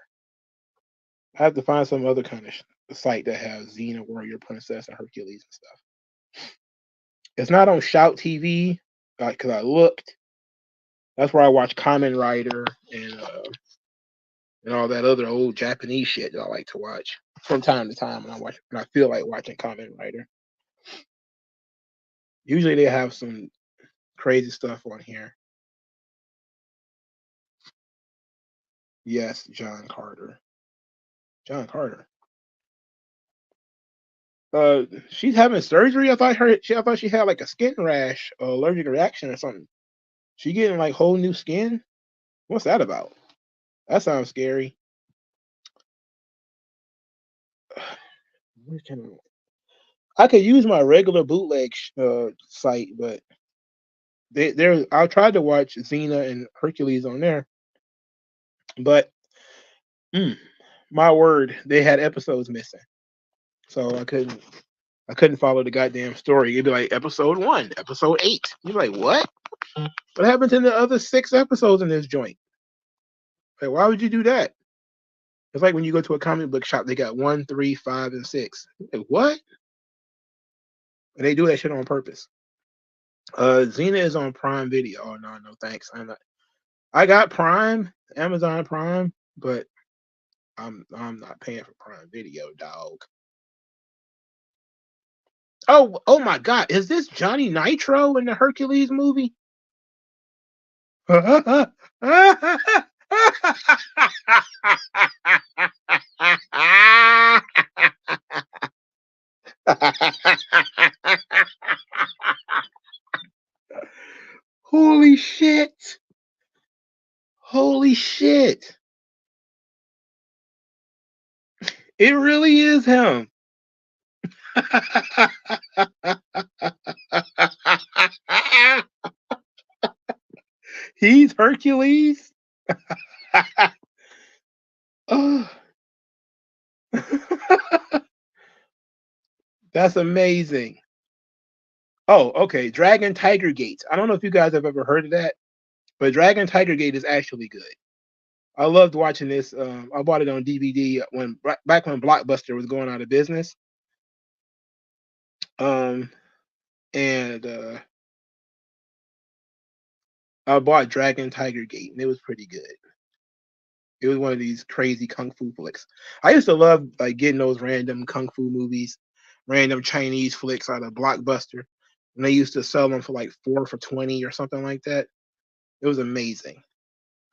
I have to find some other kind of site that has Xena, Warrior Princess, and Hercules and stuff. It's not on Shout TV because I looked. That's where I watch Kamen Rider and all that other old Japanese shit that I like to watch from time to time when I feel like watching Kamen Rider. Usually they have some crazy stuff on here. Yes, John Carter. John Carter. She's having surgery. I thought she had like a skin rash or allergic reaction or something. She getting like whole new skin? What's that about? That sounds scary. Where can I could use my regular bootleg site, but I tried to watch Xena and Hercules on there, but my word, they had episodes missing, so I couldn't follow the goddamn story. It'd be like episode 1, episode 8. You're like, what? What happened to the other 6 episodes in this joint? Like, why would you do that? It's like when you go to a comic book shop, they got 1, 3, 5, and 6. Like, what? And they do that shit on purpose. Xena is on Prime Video. Oh no, thanks. I got Prime, Amazon Prime, but I'm not paying for Prime Video, dog. Oh my God! Is this Johnny Nitro in the Hercules movie? Holy shit! Holy shit! It really is him. He's Hercules. Oh. That's amazing. Oh, okay. Dragon Tiger Gates. I don't know if you guys have ever heard of that, but Dragon Tiger Gate is actually good. I loved watching this. I bought it on DVD back when Blockbuster was going out of business. And I bought Dragon Tiger Gate, and it was pretty good. It was one of these crazy kung fu flicks. I used to love like getting those random kung fu movies, random Chinese flicks out of Blockbuster, and they used to sell them for like 4 for $20 or something like that. It was amazing,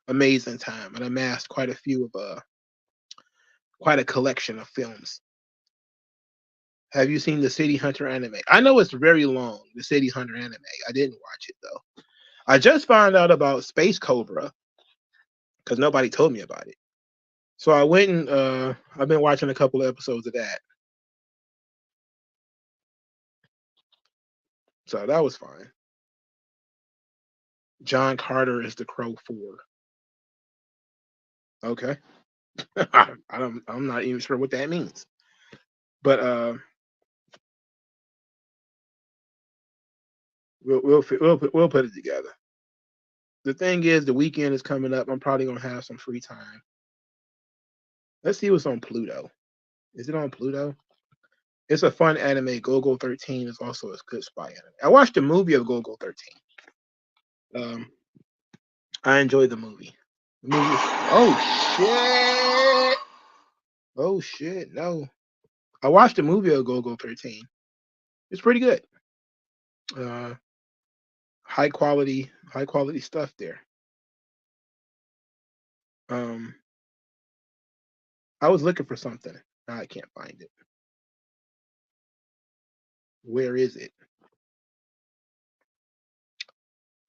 amazing time, and amassed quite a collection of films. Have you seen the City Hunter anime? I know it's very long, the City Hunter anime. I didn't watch it though. I just found out about Space Cobra because nobody told me about it. So I went and I've been watching a couple of episodes of that. So that was fine. John Carter is the Crow 4. Okay. I'm not even sure what that means. But we'll put it together. The thing is, the weekend is coming up. I'm probably gonna have some free time. Let's see what's on Pluto. Is it on Pluto? It's a fun anime. Go 13 is also a good spy anime. I watched the movie of Go 13. I enjoyed the movie. Oh shit! Oh shit! No, I watched the movie of Go 13. It's pretty good. High quality stuff there. I was looking for something. Now I can't find it. Where is it?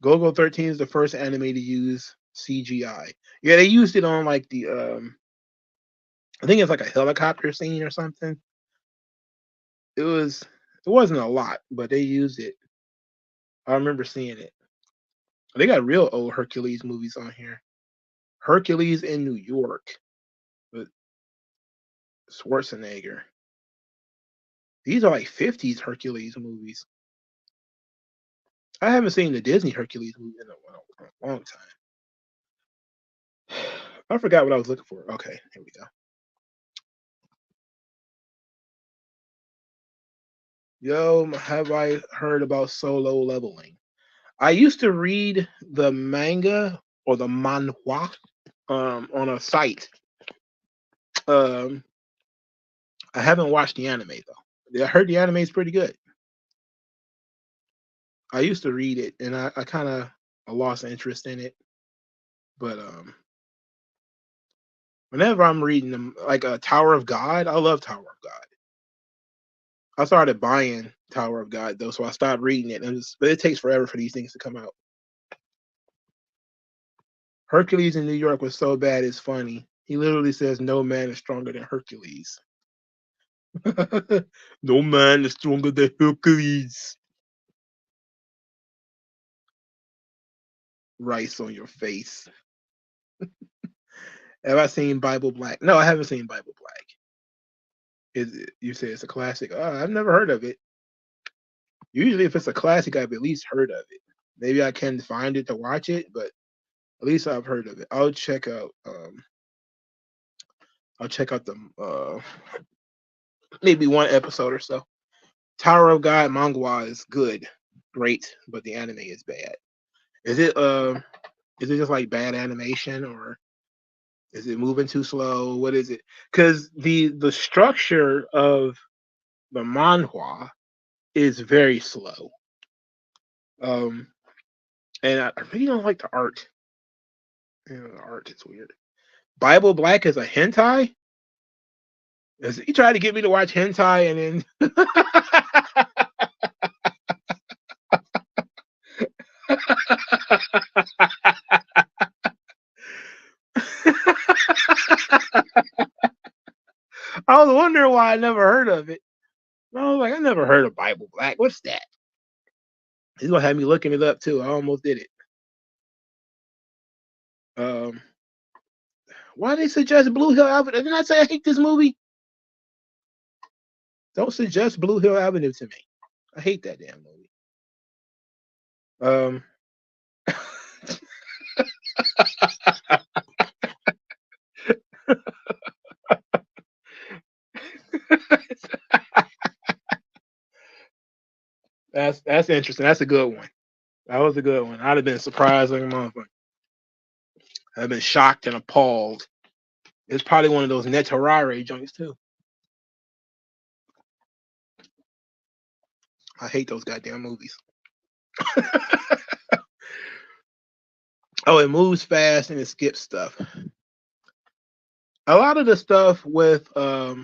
Go 13 is the first anime to use CGI. Yeah, they used it on like the I think it's like a helicopter scene or something. It wasn't a lot, but they used it. I remember seeing it. They got real old Hercules movies on here. Hercules in New York with Schwarzenegger. These are like 50s Hercules movies. I haven't seen the Disney Hercules movie in a long time. I forgot what I was looking for. Okay, here we go. Yo, have I heard about Solo Leveling? I used to read the manga or the manhwa on a site. I haven't watched the anime though. I heard the anime is pretty good. I used to read it and I kind of lost interest in it. But whenever I'm reading them, like Tower of God, I love Tower of God. I started buying Tower of God though, so I stopped reading it. But it takes forever for these things to come out. Hercules in New York was so bad it's funny. He literally says no man is stronger than Hercules. No man is stronger than Hercules. Rice on your face. Have I seen Bible Black? No, I haven't seen Bible Black. You say it's a classic? Oh, I've never heard of it. Usually, if it's a classic, I've at least heard of it. Maybe I can find it to watch it, but at least I've heard of it. I'll check out. I'll check out the maybe one episode or so. Tower of God manga is good, great, but the anime is bad. Is it just like bad animation or is it moving too slow? What is it? Because the structure of the manhwa is very slow. And I really don't like the art. The art is weird. Bible Black is a hentai? He tried to get me to watch hentai and then I was wondering why I never heard of it. I was like, I never heard of Bible Black. What's that? He's gonna have me looking it up too. I almost did it. Why they suggest Blue Hill Avenue? Didn't I say I hate this movie? Don't suggest Blue Hill Avenue to me. I hate that damn movie. That's interesting. That's a good one. That was a good one. I'd have been surprised like a motherfucker. I've been shocked and appalled. It's probably one of those Netarare joints too. I hate those goddamn movies. Oh, it moves fast and it skips stuff. A lot of the stuff with how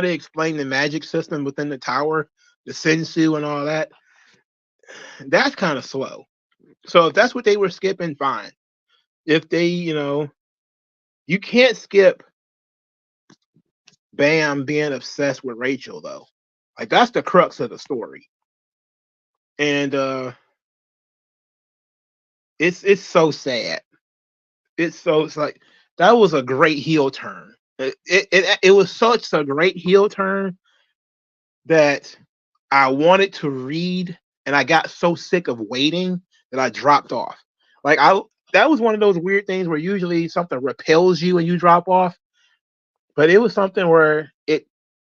they explain the magic system within the tower, the sensu and all that, that's kind of slow. So if that's what they were skipping, fine. If they, you can't skip Bam being obsessed with Rachel though. Like that's the crux of the story. And it's so sad. It's like that was a great heel turn. It was such a great heel turn that I wanted to read, and I got so sick of waiting that I dropped off. Like that was one of those weird things where usually something repels you and you drop off, but it was something where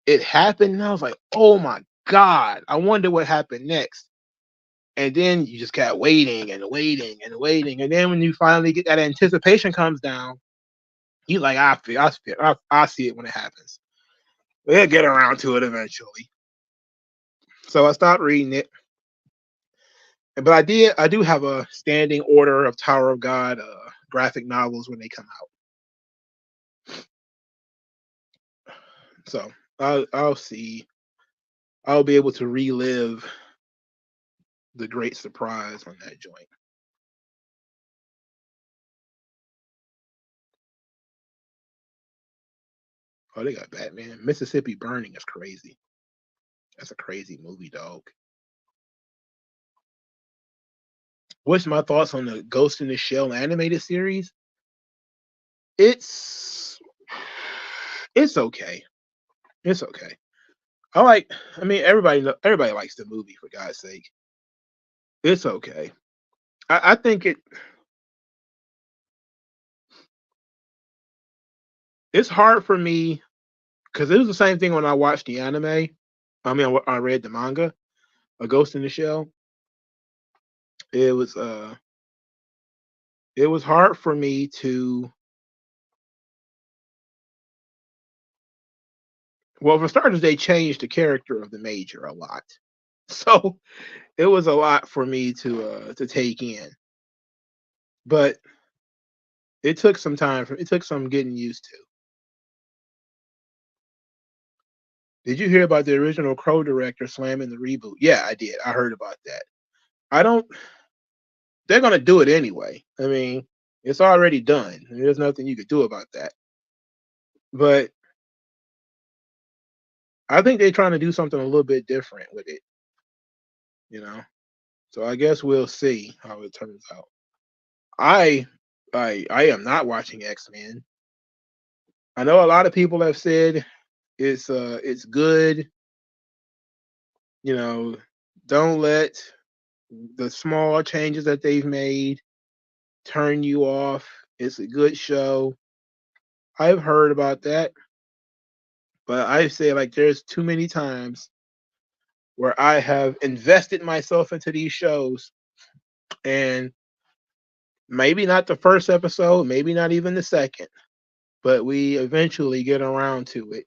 it happened, and I was like, oh my god, I wonder what happened next. And then you just kept waiting and waiting and waiting, and then when you finally get that anticipation comes down, you like, I see it when it happens. We'll get around to it eventually. So I stopped reading it. But I do have a standing order of Tower of God graphic novels when they come out. So I'll see. I'll be able to relive the great surprise on that joint. Oh, they got Batman. Mississippi Burning is crazy. That's a crazy movie, dog. What's my thoughts on the Ghost in the Shell animated series? It's okay. It's okay. I mean, everybody likes the movie, for God's sake. It's okay. I think it's hard for me because it was the same thing when I watched the anime. I mean, I read the manga, A Ghost in the Shell. It was it was hard for me to, well, for starters, they changed the character of the major a lot. So it was a lot for me to take in. But it took some time it took some getting used to. Did you hear about the original Crow director slamming the reboot? Yeah, I did. I heard about that. I don't They're gonna do it anyway. I mean, it's already done. There's nothing you could do about that. But I think they're trying to do something a little bit different with it, you know. So I guess we'll see how it turns out. I I am not watching X-Men. I know a lot of people have said it's good, you know, don't let the small changes that they've made turn you off. It's a good show. I've heard about that, but I say like there's too many times where I have invested myself into these shows and maybe not the first episode, maybe not even the second, but we eventually get around to it.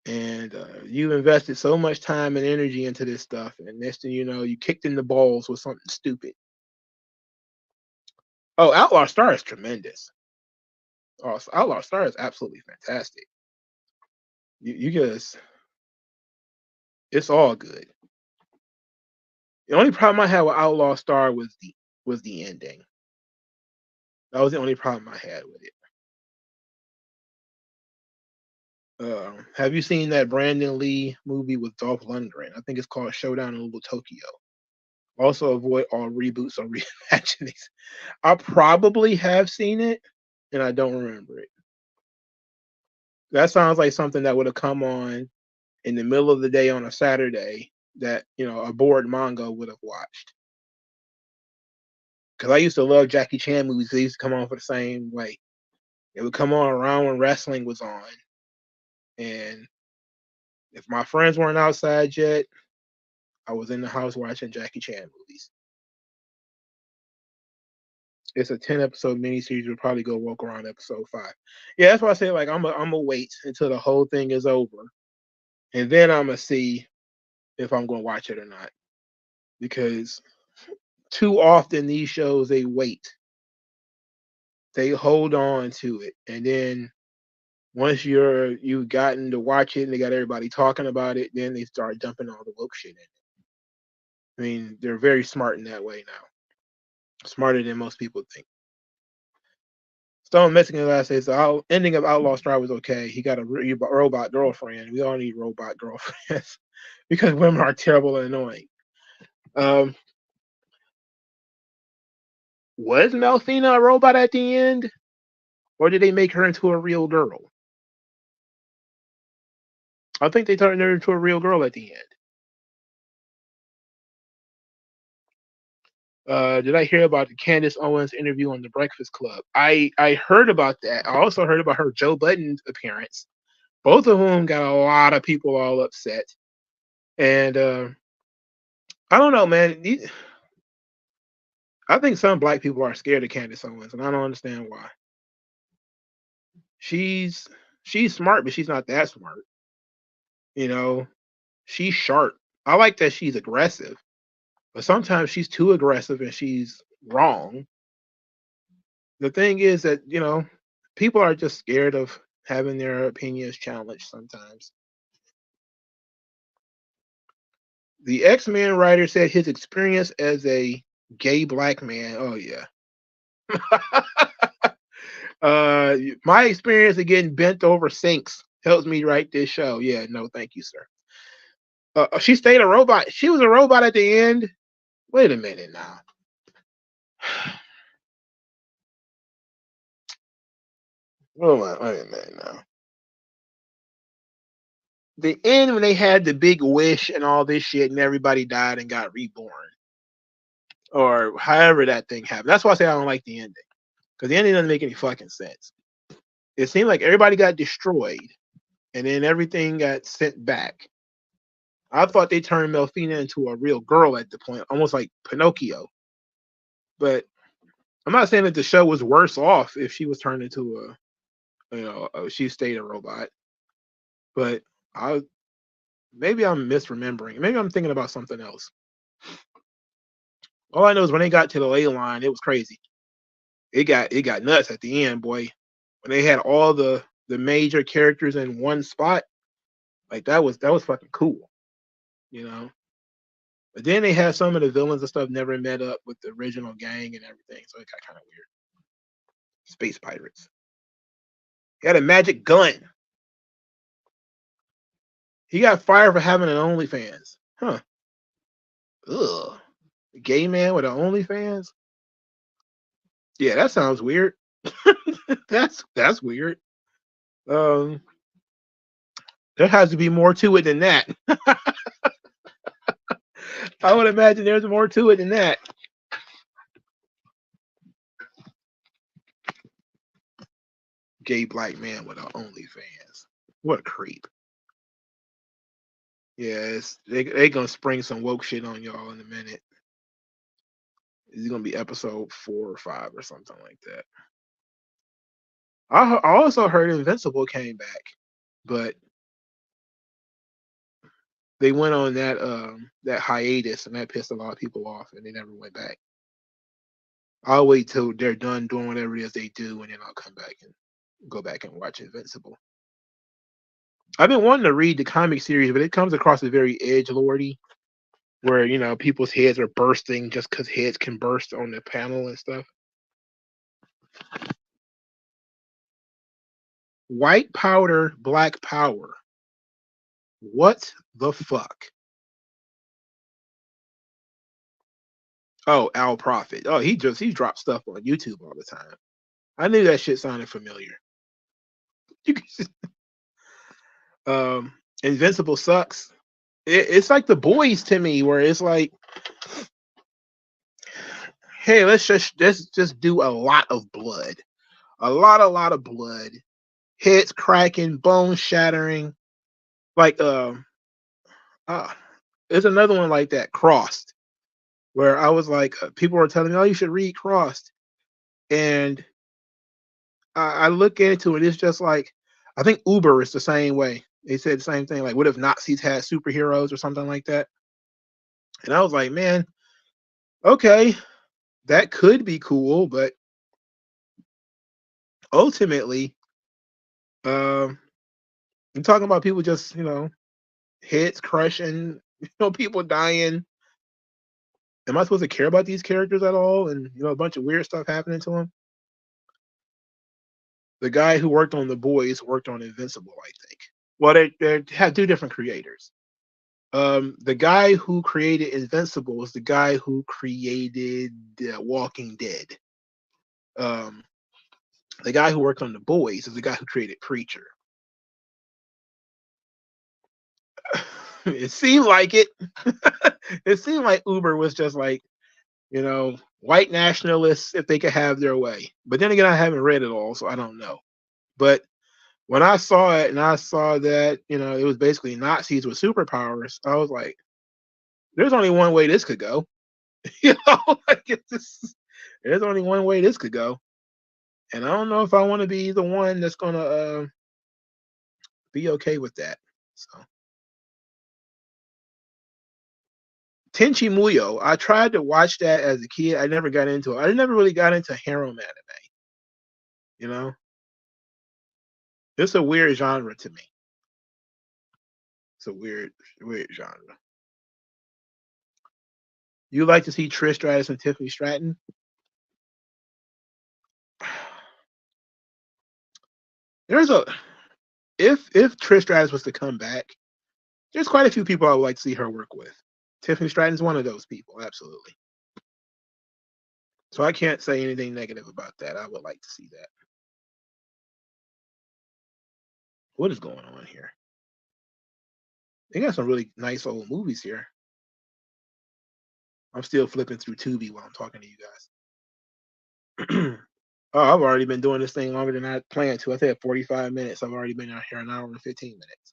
And you invested so much time and energy into this stuff, and next thing you know, you kicked in the balls with something stupid. Oh, Outlaw Star is tremendous. Oh, Outlaw Star is absolutely fantastic. You just, it's all good. The only problem I had with Outlaw Star was the ending. That was the only problem I had with it. Have you seen that Brandon Lee movie with Dolph Lundgren? I think it's called Showdown in Little Tokyo. Also, avoid all reboots or reimaginings. I probably have seen it, and I don't remember it. That sounds like something that would have come on in the middle of the day on a Saturday that, you know, a bored manga would have watched. Because I used to love Jackie Chan movies. They used to come on for the same way. It would come on around when wrestling was on. And if my friends weren't outside yet, I was in the house watching Jackie Chan movies. It's a 10-episode miniseries. We'll probably go walk around episode 5. Yeah, that's why I say like I'm gonna wait until the whole thing is over, and then I'm gonna see if I'm gonna watch it or not. Because too often these shows they wait, they hold on to it, and then once you've gotten to watch it and they got everybody talking about it, then they start dumping all the woke shit in it. I mean, they're very smart in that way now, smarter than most people think. Stone Mexican last says the ending of Outlaw Star was okay. He got a robot girlfriend. We all need robot girlfriends because women are terrible and annoying. Um, was Melfina a robot at the end, or did they make her into a real girl? I think they turned her into a real girl at the end. Did I hear about the Candace Owens interview on The Breakfast Club? I heard about that. I also heard about her Joe Budden appearance. Both of whom got a lot of people all upset. And I don't know, man. I think some black people are scared of Candace Owens, and I don't understand why. She's smart, but she's not that smart. You know, she's sharp. I like that she's aggressive, but sometimes she's too aggressive and she's wrong. The thing is that, you know, people are just scared of having their opinions challenged sometimes. The X-Men writer said his experience as a gay black man. Oh yeah. My experience of getting bent over sinks helps me write this show. Yeah, no, thank you, sir. She stayed a robot. She was a robot at the end. Wait a minute now. Wait a minute now. The end when they had the big wish and all this shit, and everybody died and got reborn. or however that thing happened. That's why I say I don't like the ending, because the ending doesn't make any fucking sense. It seemed like everybody got destroyed, and then everything got sent back. I thought they turned Melfina into a real girl at the point, almost like Pinocchio. But I'm not saying that the show was worse off if she was turned into she stayed a robot. But maybe I'm misremembering. Maybe I'm thinking about something else. All I know is when they got to the ley line, it was crazy. It got nuts at the end, boy. When they had all the major characters in one spot, like that was fucking cool, you know. But then they had some of the villains and stuff never met up with the original gang and everything, so it got kind of weird. Space pirates. He had a magic gun. He got fired for having an OnlyFans. Huh. Ugh. A gay man with an OnlyFans? Yeah, that sounds weird. That's weird. There has to be more to it than that. I would imagine there's more to it than that. Gay black man with an OnlyFans. What a creep. Yeah, they gonna spring some woke shit on y'all in a minute. It's gonna be episode 4 or 5 or something like that. I also heard Invincible came back, but they went on that hiatus, and that pissed a lot of people off, and they never went back. I'll wait till they're done doing whatever it is they do, and then I'll come back and go back and watch Invincible. I've been wanting to read the comic series, but it comes across as very edgelordy, where people's heads are bursting just because heads can burst on the panel and stuff. White powder, black power. What the fuck? Oh, Al Prophet. Oh, he dropped stuff on YouTube all the time. I knew that shit sounded familiar. Invincible sucks. It's like The Boys to me, where it's like, hey, let's just do a lot of blood, a lot of blood, heads cracking, bones shattering. Like there's another one like that, Crossed, where I was like, people were telling me, oh, you should read Crossed, and I look into it. It's just like, I think Uber is the same way. They said the same thing. Like, what if Nazis had superheroes or something like that? And I was like, man, okay, that could be cool, but ultimately, I'm talking about people just, heads crushing, people dying. Am I supposed to care about these characters at all? And a bunch of weird stuff happening to them. The guy who worked on The Boys worked on Invincible, I think. Well, they have 2 different creators. The guy who created Invincible is the guy who created Walking Dead. The guy who worked on The Boys is the guy who created Preacher. It seemed like it. It seemed like Uber was just like, white nationalists if they could have their way. But then again, I haven't read it all, so I don't know. But when I saw it and I saw that, it was basically Nazis with superpowers, I was like, there's only one way this could go. There's only one way this could go. And I don't know if I want to be the one that's going to be okay with that. So. Tenchi Muyo, I tried to watch that as a kid. I never got into it. I never really got into harem anime. It's a weird genre to me. It's a weird genre. You like to see Trish Stratus and Tiffany Stratton? If Trish Stratus was to come back, there's quite a few people I would like to see her work with. Tiffany Stratton's one of those people, absolutely. So I can't say anything negative about that. I would like to see that. What is going on here? They got some really nice old movies here. I'm still flipping through Tubi while I'm talking to you guys. Oh, I've already been doing this thing longer than I planned to. I said 45 minutes. I've already been out here an hour and 15 minutes.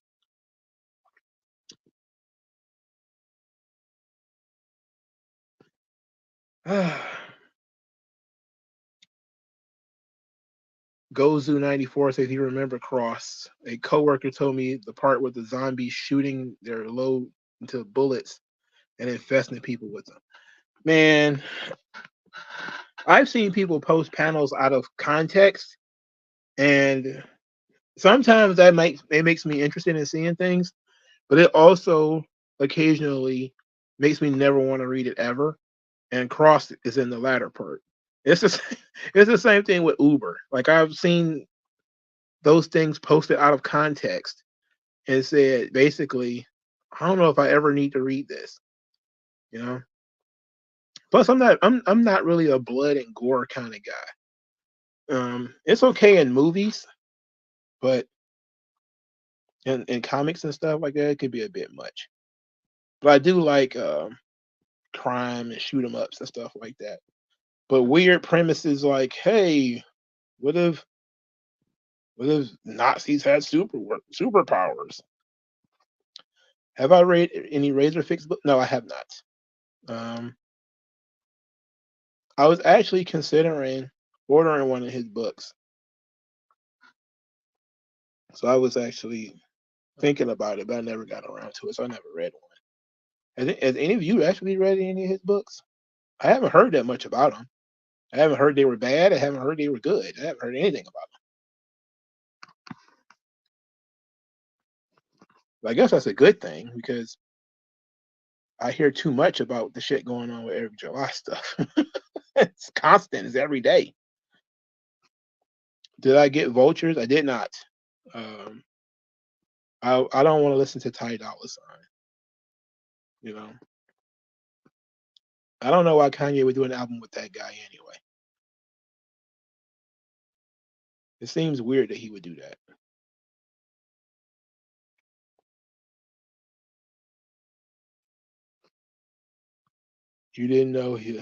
Gozu94 says he remember Cross. A coworker told me the part with the zombies shooting their load into bullets and infesting people with them. Man, I've seen people post panels out of context, and sometimes it makes me interested in seeing things, but it also occasionally makes me never want to read it ever. And Cross is in the latter part. It's the same thing with Uber. Like I've seen those things posted out of context and said basically, I don't know if I ever need to read this, you know. Plus, I'm not really a blood and gore kind of guy. It's okay in movies, but in comics and stuff like that, it could be a bit much. But I do like crime and shoot 'em ups and stuff like that. But weird premises like, hey, what if Nazis had superpowers? Have I read any Razorfix book? No, I have not. I was actually considering ordering one of his books. So I was actually thinking about it, but I never got around to it. So I never read one. Has any of you actually read any of his books? I haven't heard that much about them. I haven't heard they were bad. I haven't heard they were good. I haven't heard anything about them. But I guess that's a good thing because I hear too much about the shit going on with Eric July stuff. It's constant. It's every day. Did I get vultures? I did not. Um, I don't want to listen to Ty Dolla Sign. You know, I don't know why Kanye would do an album with that guy anyway. It seems weird that he would do that. You didn't know he.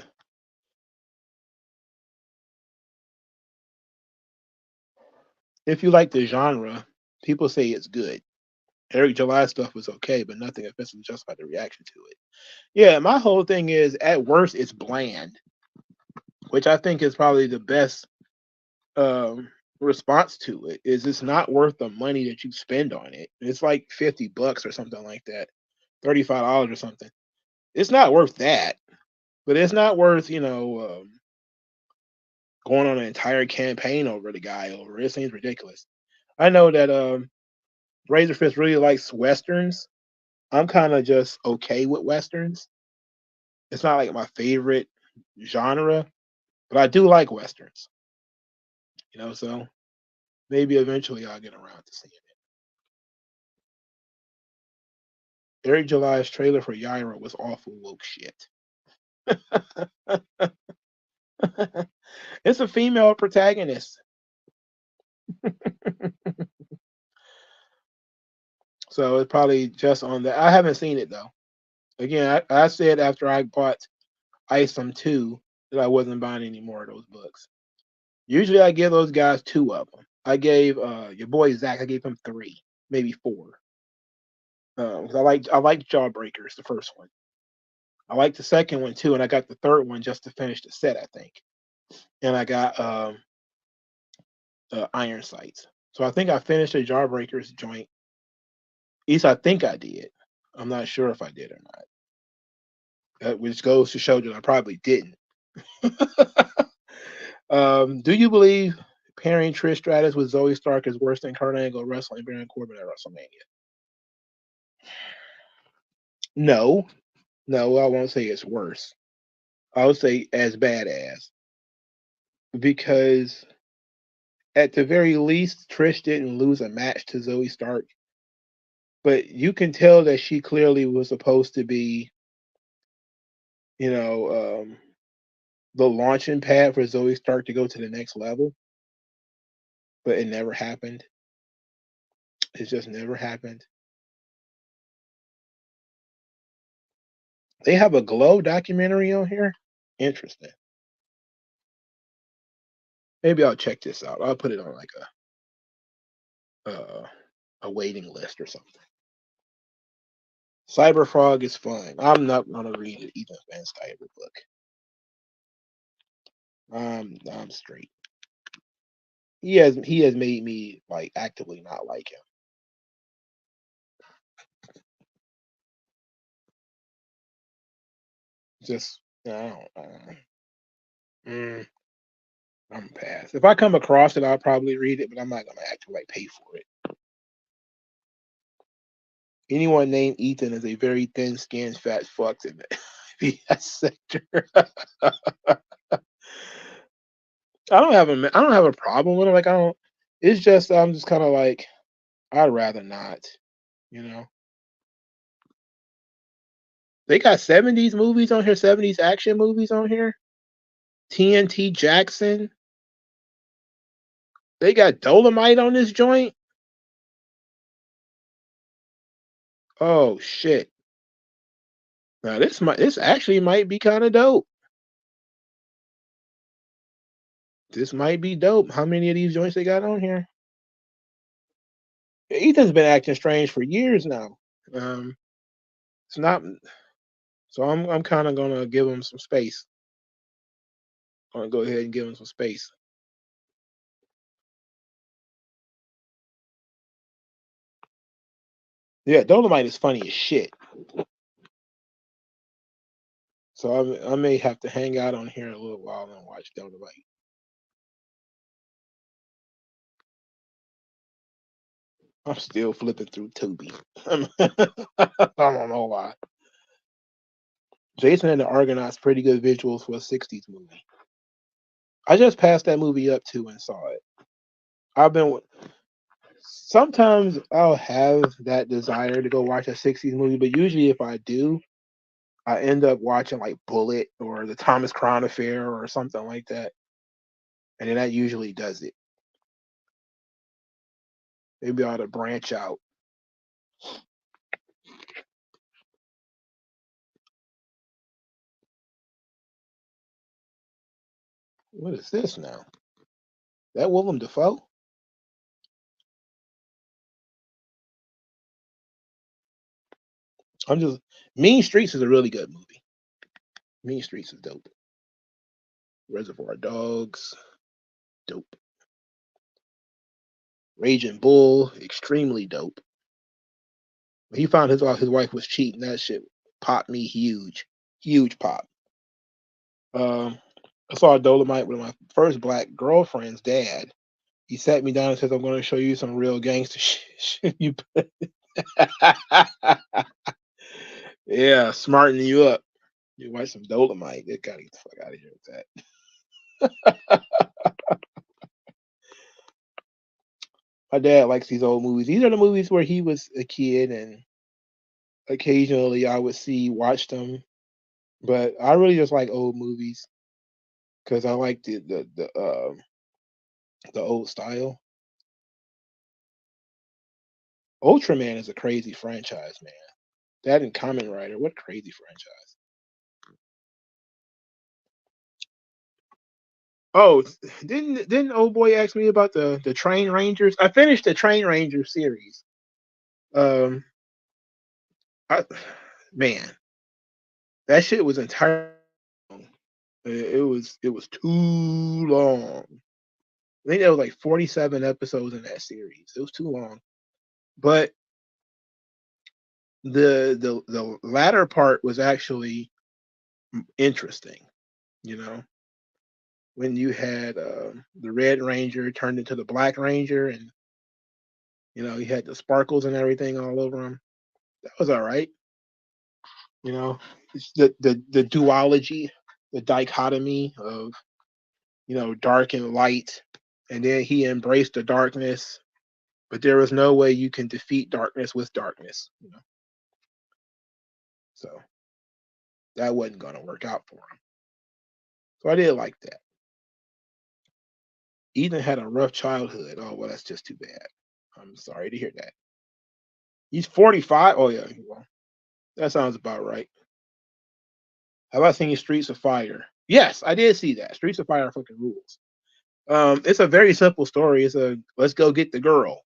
If you like the genre, people say it's good. Eric July stuff was okay, but nothing offensive justified the reaction to it. Yeah, my whole thing is at worst it's bland, which I think is probably the best um, response to it. Is it's not worth the money that you spend on it. It's like $50 or something like that, $35 or something. It's not worth that, but it's not worth going on an entire campaign over the guy over. It seems ridiculous. I know that Razorfist really likes westerns. I'm kind of just okay with westerns. It's not like my favorite genre, but I do like westerns. So maybe eventually I'll get around to seeing it. Eric July's trailer for Yaira was awful woke shit. It's a female protagonist. So it's probably just on that. I haven't seen it though. Again, I said after I bought Isom 2 that I wasn't buying any more of those books. Usually I give those guys 2 of them. I gave your boy Zach, I gave him 3, maybe 4. 'Cause I like Jawbreakers, the first one. I like the second one too, and I got the third one just to finish the set, I think. And I got Iron Sights. So I think I finished the Jawbreakers joint. At least I think I did. I'm not sure if I did or not. Which goes to show that I probably didn't. Do you believe pairing Trish Stratus with Zoe Stark is worse than Kurt Angle wrestling Baron Corbin at WrestleMania? No, no, I won't say it's worse. I would say as bad as, because at the very least, Trish didn't lose a match to Zoe Stark, but you can tell that she clearly was supposed to be, you know, the launching pad for Zoe Stark to go to the next level, but it never happened. It just never happened. They have a Glow documentary on here. Interesting. Maybe I'll check this out. I'll put it on like a waiting list or something. Cyberfrog is fun. I'm not gonna read it, Ethan Van Stuyver book. I'm straight. He has made me like actively not like him. Just I don't. I'm pass. If I come across it, I'll probably read it, but I'm not gonna actually like pay for it. Anyone named Ethan is a very thin-skinned fat fuck in the VS sector. I don't have a problem with it. Like I don't. It's just I'm just kind of like I'd rather not. You know. They got 70s movies on here, 70s action movies on here. TNT Jackson. They got Dolomite on this joint. Oh shit. Now this actually might be kind of dope. This might be dope. How many of these joints they got on here? Ethan's been acting strange for years now. It's not. So I'm kind of gonna give him some space. I'm gonna go ahead and give him some space. Yeah, Dolomite is funny as shit. So I may have to hang out on here a little while and watch Dolomite. I'm still flipping through Tubi. I don't know why. Jason and the Argonauts, pretty good visuals for a 60s movie. I just passed that movie up too and saw it. Sometimes I'll have that desire to go watch a 60s movie, but usually if I do, I end up watching like Bullet or the Thomas Crown Affair or something like that. And then that usually does it. Maybe I ought to branch out. What is this now? That Willem Dafoe? Mean Streets is a really good movie. Mean Streets is dope. Reservoir Dogs, dope. Raging Bull, extremely dope. When he found his wife was cheating, that shit popped me huge pop. I saw Dolomite with my first black girlfriend's dad. He sat me down and says, "I'm going to show you some real gangster shit." Yeah, smarten you up. You watch some Dolomite. They gotta get the fuck out of here with that. My dad likes these old movies. These are the movies where he was a kid, and occasionally I would watch them. But I really just like old movies because I like the old style. Ultraman is a crazy franchise, man. That and Kamen Rider, what a crazy franchise. Oh, didn't old boy ask me about the Train Rangers? I finished the Train Ranger series. Um, man, that shit was entirely wrong. It was too long. I think there was like 47 episodes in that series. It was too long. But the latter part was actually interesting, you know, when you had the Red Ranger turned into the Black Ranger, and you know he had the sparkles and everything all over him. That was all right, you know. It's the duology, the dichotomy of dark and light, and then he embraced the darkness, but there was no way you can defeat darkness with darkness, you know. So that wasn't going to work out for him. So I did like that. Ethan had a rough childhood. Oh, well, that's just too bad. I'm sorry to hear that. He's 45. Oh, yeah. Well, that sounds about right. Have I seen Streets of Fire? Yes, I did see that. Streets of Fire fucking rules. It's a very simple story. It's a let's go get the girl,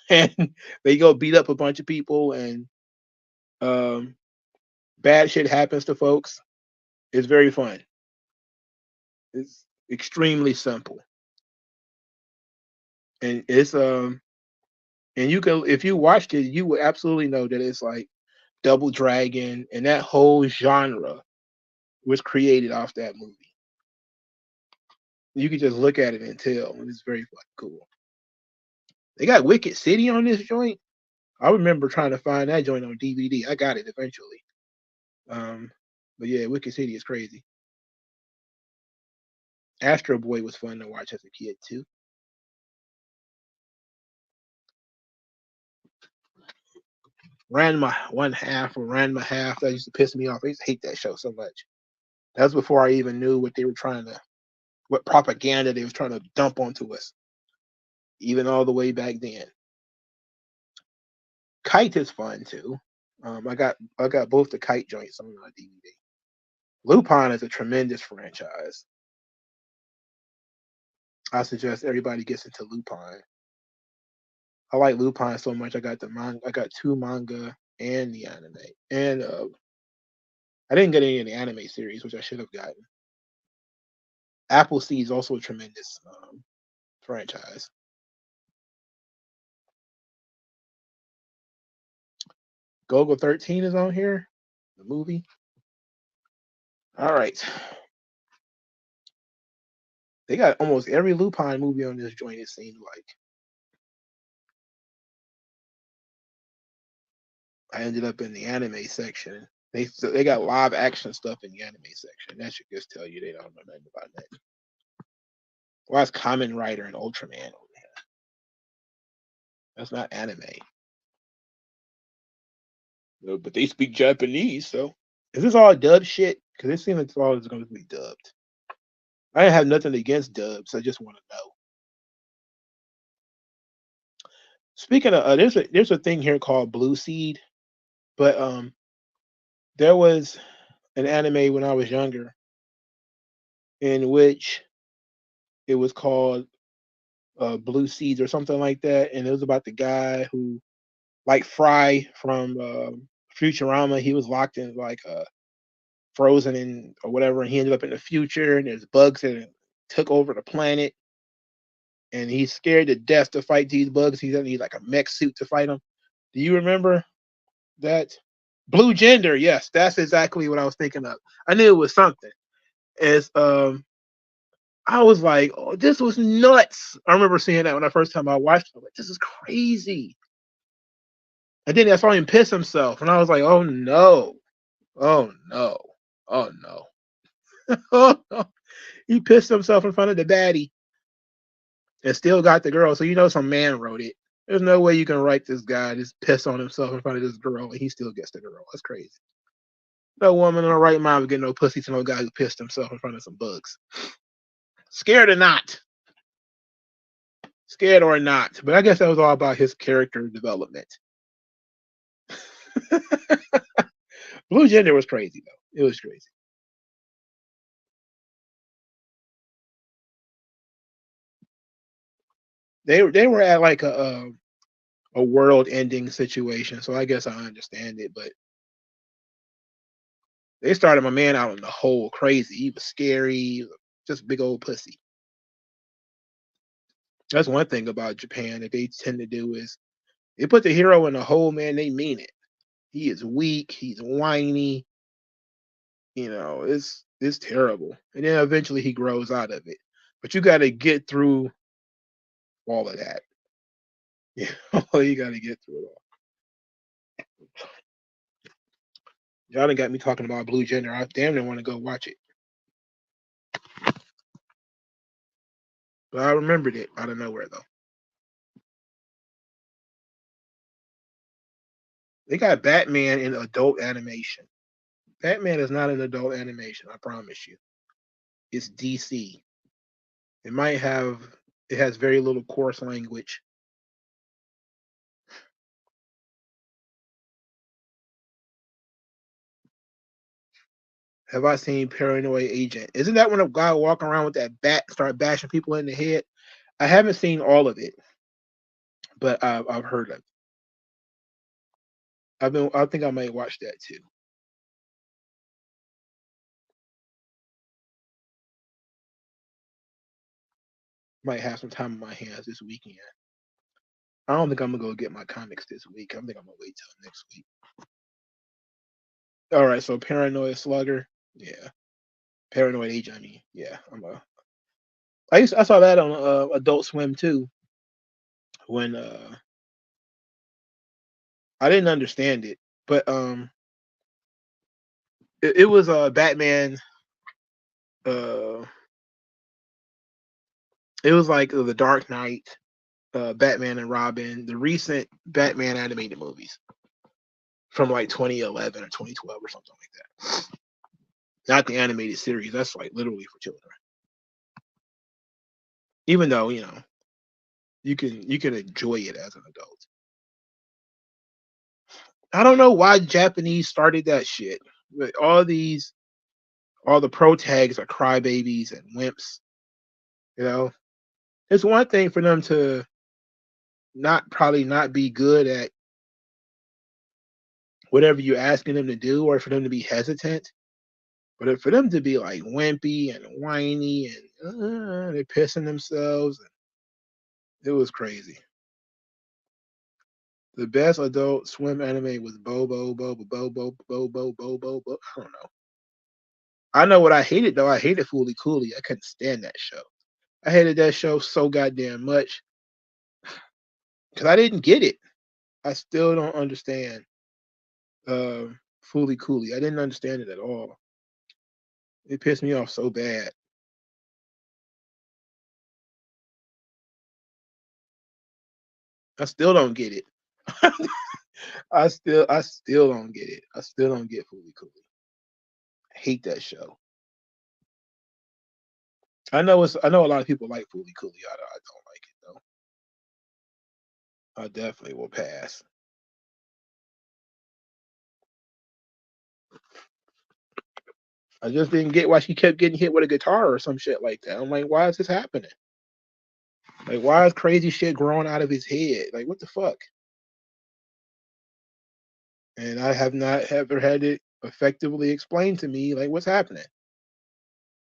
and they go beat up a bunch of people, and um, bad shit happens to folks. It's very fun. It's extremely simple, and it's and you can if you watched it, you would absolutely know that it's like Double Dragon, and that whole genre was created off that movie. You can just look at it and tell, and it's very fucking cool. They got Wicked City on this joint. I remember trying to find that joint on DVD. I got it eventually. But yeah, Wicked City is crazy. Astro Boy was fun to watch as a kid too. Ranma Half. That used to piss me off. I used to hate that show so much. That was before I even knew what propaganda they was trying to dump onto us. Even all the way back then. Kite is fun too. I got both the Kite joints on DVD. Lupin is a tremendous franchise. I suggest everybody gets into Lupin. I like Lupin so much. I got two manga and the anime, and I didn't get any of the anime series, which I should have gotten. Appleseed is also a tremendous franchise. Gogo 13 is on here, the movie. All right. They got almost every Lupin movie on this joint, it seems like. I ended up in the anime section. They got live action stuff in the anime section. That should just tell you they don't know nothing about that. Why is Kamen Rider and Ultraman over here? That's not anime. No, but they speak Japanese, so is this all dub shit? Because it seems like it's all is going to be dubbed. I have nothing against dubs. I just want to know. Speaking of, there's a thing here called Blue Seed, but there was an anime when I was younger in which it was called Blue Seeds or something like that, and it was about the guy who, like Fry from Futurama, he was locked in like frozen in or whatever, and he ended up in the future, and there's bugs that took over the planet, and he's scared to death to fight these bugs. He doesn't need like a mech suit to fight them. Do you remember that? Blue Gender, yes, that's exactly what I was thinking of. I knew it was something. It's I was like, oh, this was nuts. I remember seeing that when the first time I watched it. I was like, this is crazy. And then I saw him piss himself, and I was like, oh no, oh no, oh no. Oh no. He pissed himself in front of the baddie and still got the girl. So you know some man wrote it. There's no way you can write this guy just piss on himself in front of this girl and he still gets the girl. That's crazy. No woman in her right mind would get no pussy to no guy who pissed himself in front of some bugs. Scared or not. Scared or not. But I guess that was all about his character development. Blue Gender was crazy though. It was crazy. They were at like a world ending situation, so I guess I understand it, but they started my man out in the hole crazy. He was scary, he was just a big old pussy. That's one thing about Japan that they tend to do is they put the hero in the hole, man, they mean it. He is weak, he's whiny, it's terrible. And then eventually he grows out of it. But you gotta get through all of that. Yeah, you gotta get through it all. Y'all done got me talking about Blue Gender. I damn near want to go watch it. But I remembered it out of nowhere though. They got Batman in adult animation. Batman is not an adult animation, I promise you. It's DC. It has very little coarse language. Have I seen Paranoid Agent? Isn't that when a guy walking around with that bat start bashing people in the head? I haven't seen all of it, but I've heard of it. I think I might watch that too. Might have some time in my hands this weekend. I don't think I'm gonna go get my comics this week. I think I'm gonna wait till next week. All right, so Paranoid Slugger, yeah. Paranoid Agent, I mean, yeah. I saw that on Adult Swim too. When I didn't understand it, but it was Batman. Uh, it was like the Dark Knight, Batman and Robin, the recent Batman animated movies from like 2011 or 2012 or something like that. Not the animated series. That's like literally for children. Even though you can enjoy it as an adult. I don't know why Japanese started that shit. But all the pro tags are crybabies and wimps. It's one thing for them to probably not be good at whatever you're asking them to do, or for them to be hesitant. But for them to be like wimpy and whiny and they're pissing themselves, it was crazy. The best Adult Swim anime was Bobo. I don't know. I know what I hated though. I hated Fooly Cooley. I couldn't stand that show. I hated that show so goddamn much because I didn't get it. I still don't understand Fooly Cooley. I didn't understand it at all. It pissed me off so bad. I still don't get it. I still don't get it. I still don't get Fooly Cooley. I hate that show. I know a lot of people like Fooly Cooley. I don't like it though. I definitely will pass. I just didn't get why she kept getting hit with a guitar or some shit like that. I'm like, why is this happening? Like, why is crazy shit growing out of his head? Like, what the fuck? And I have not ever had it effectively explained to me, like, what's happening.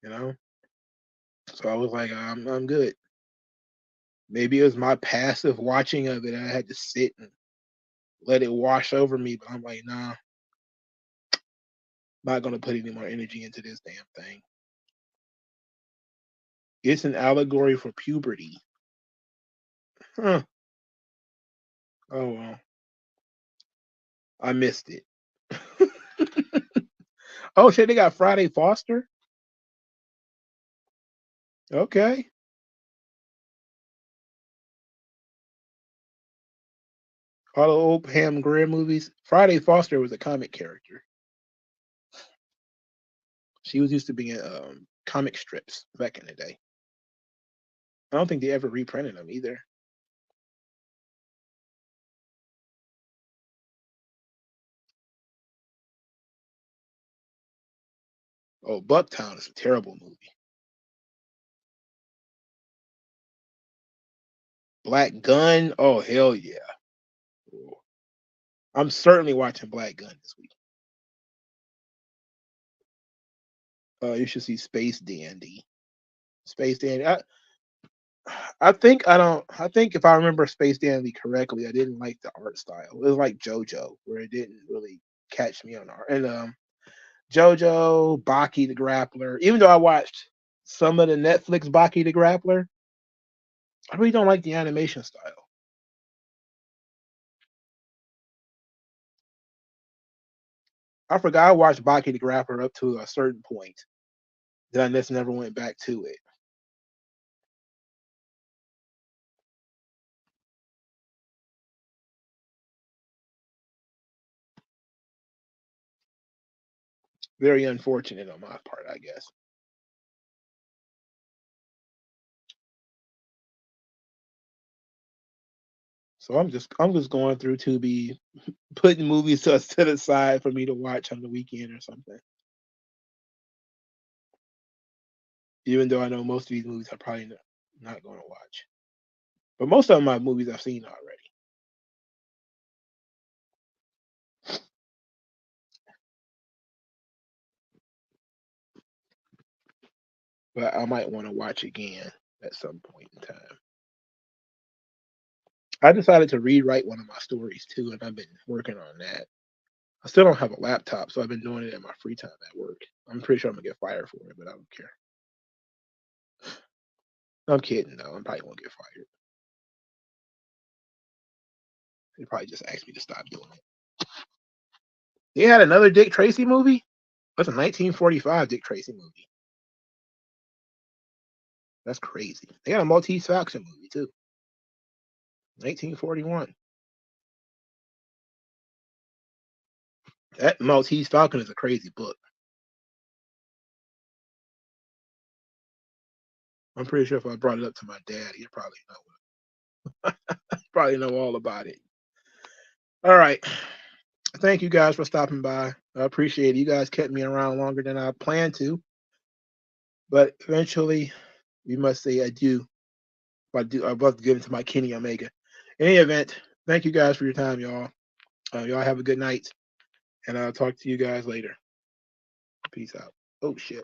So I was like, I'm good. Maybe it was my passive watching of it. I had to sit and let it wash over me, but I'm like, nah, not gonna put any more energy into this damn thing. It's an allegory for puberty. Huh. Oh well. I missed it. Oh shit, they got Friday Foster? Okay. All the old Pam Grier movies. Friday Foster was a comic character. She was used to being comic strips back in the day. I don't think they ever reprinted them either. Oh, Bucktown is a terrible movie. Black Gun. Oh hell yeah. I'm certainly watching Black Gun this week. You should see Space Dandy. Space Dandy. I think if I remember Space Dandy correctly, I didn't like the art style. It was like JoJo, where it didn't really catch me on art. And JoJo, Baki the Grappler. Even though I watched some of the Netflix Baki the Grappler, I really don't like the animation style. I forgot I watched Baki the Grappler up to a certain point. Then I just never went back to it. Very unfortunate on my part, I guess. So I'm just going through Tubi, putting movies to the side for me to watch on the weekend or something. Even though I know most of these movies I'm probably not going to watch. But most of them are movies I've seen already. But I might want to watch again at some point in time. I decided to rewrite one of my stories too, and I've been working on that. I still don't have a laptop, so I've been doing it in my free time at work. I'm pretty sure I'm gonna get fired for it, but I don't care. I'm kidding though. I'm probably gonna get fired. They probably just asked me to stop doing it. They had another Dick Tracy movie? That's a 1945 Dick Tracy movie. That's crazy. They got a Maltese Falcon movie too. 1941. That Maltese Falcon is a crazy book. I'm pretty sure if I brought it up to my dad, he'd probably know it. Probably know all about it. All right. Thank you guys for stopping by. I appreciate it. You guys kept me around longer than I planned to. But eventually, we must say adieu. I'm about to give it to my Kenny Omega. In any event, thank you guys for your time, y'all. Y'all have a good night. And I'll talk to you guys later. Peace out. Oh, shit.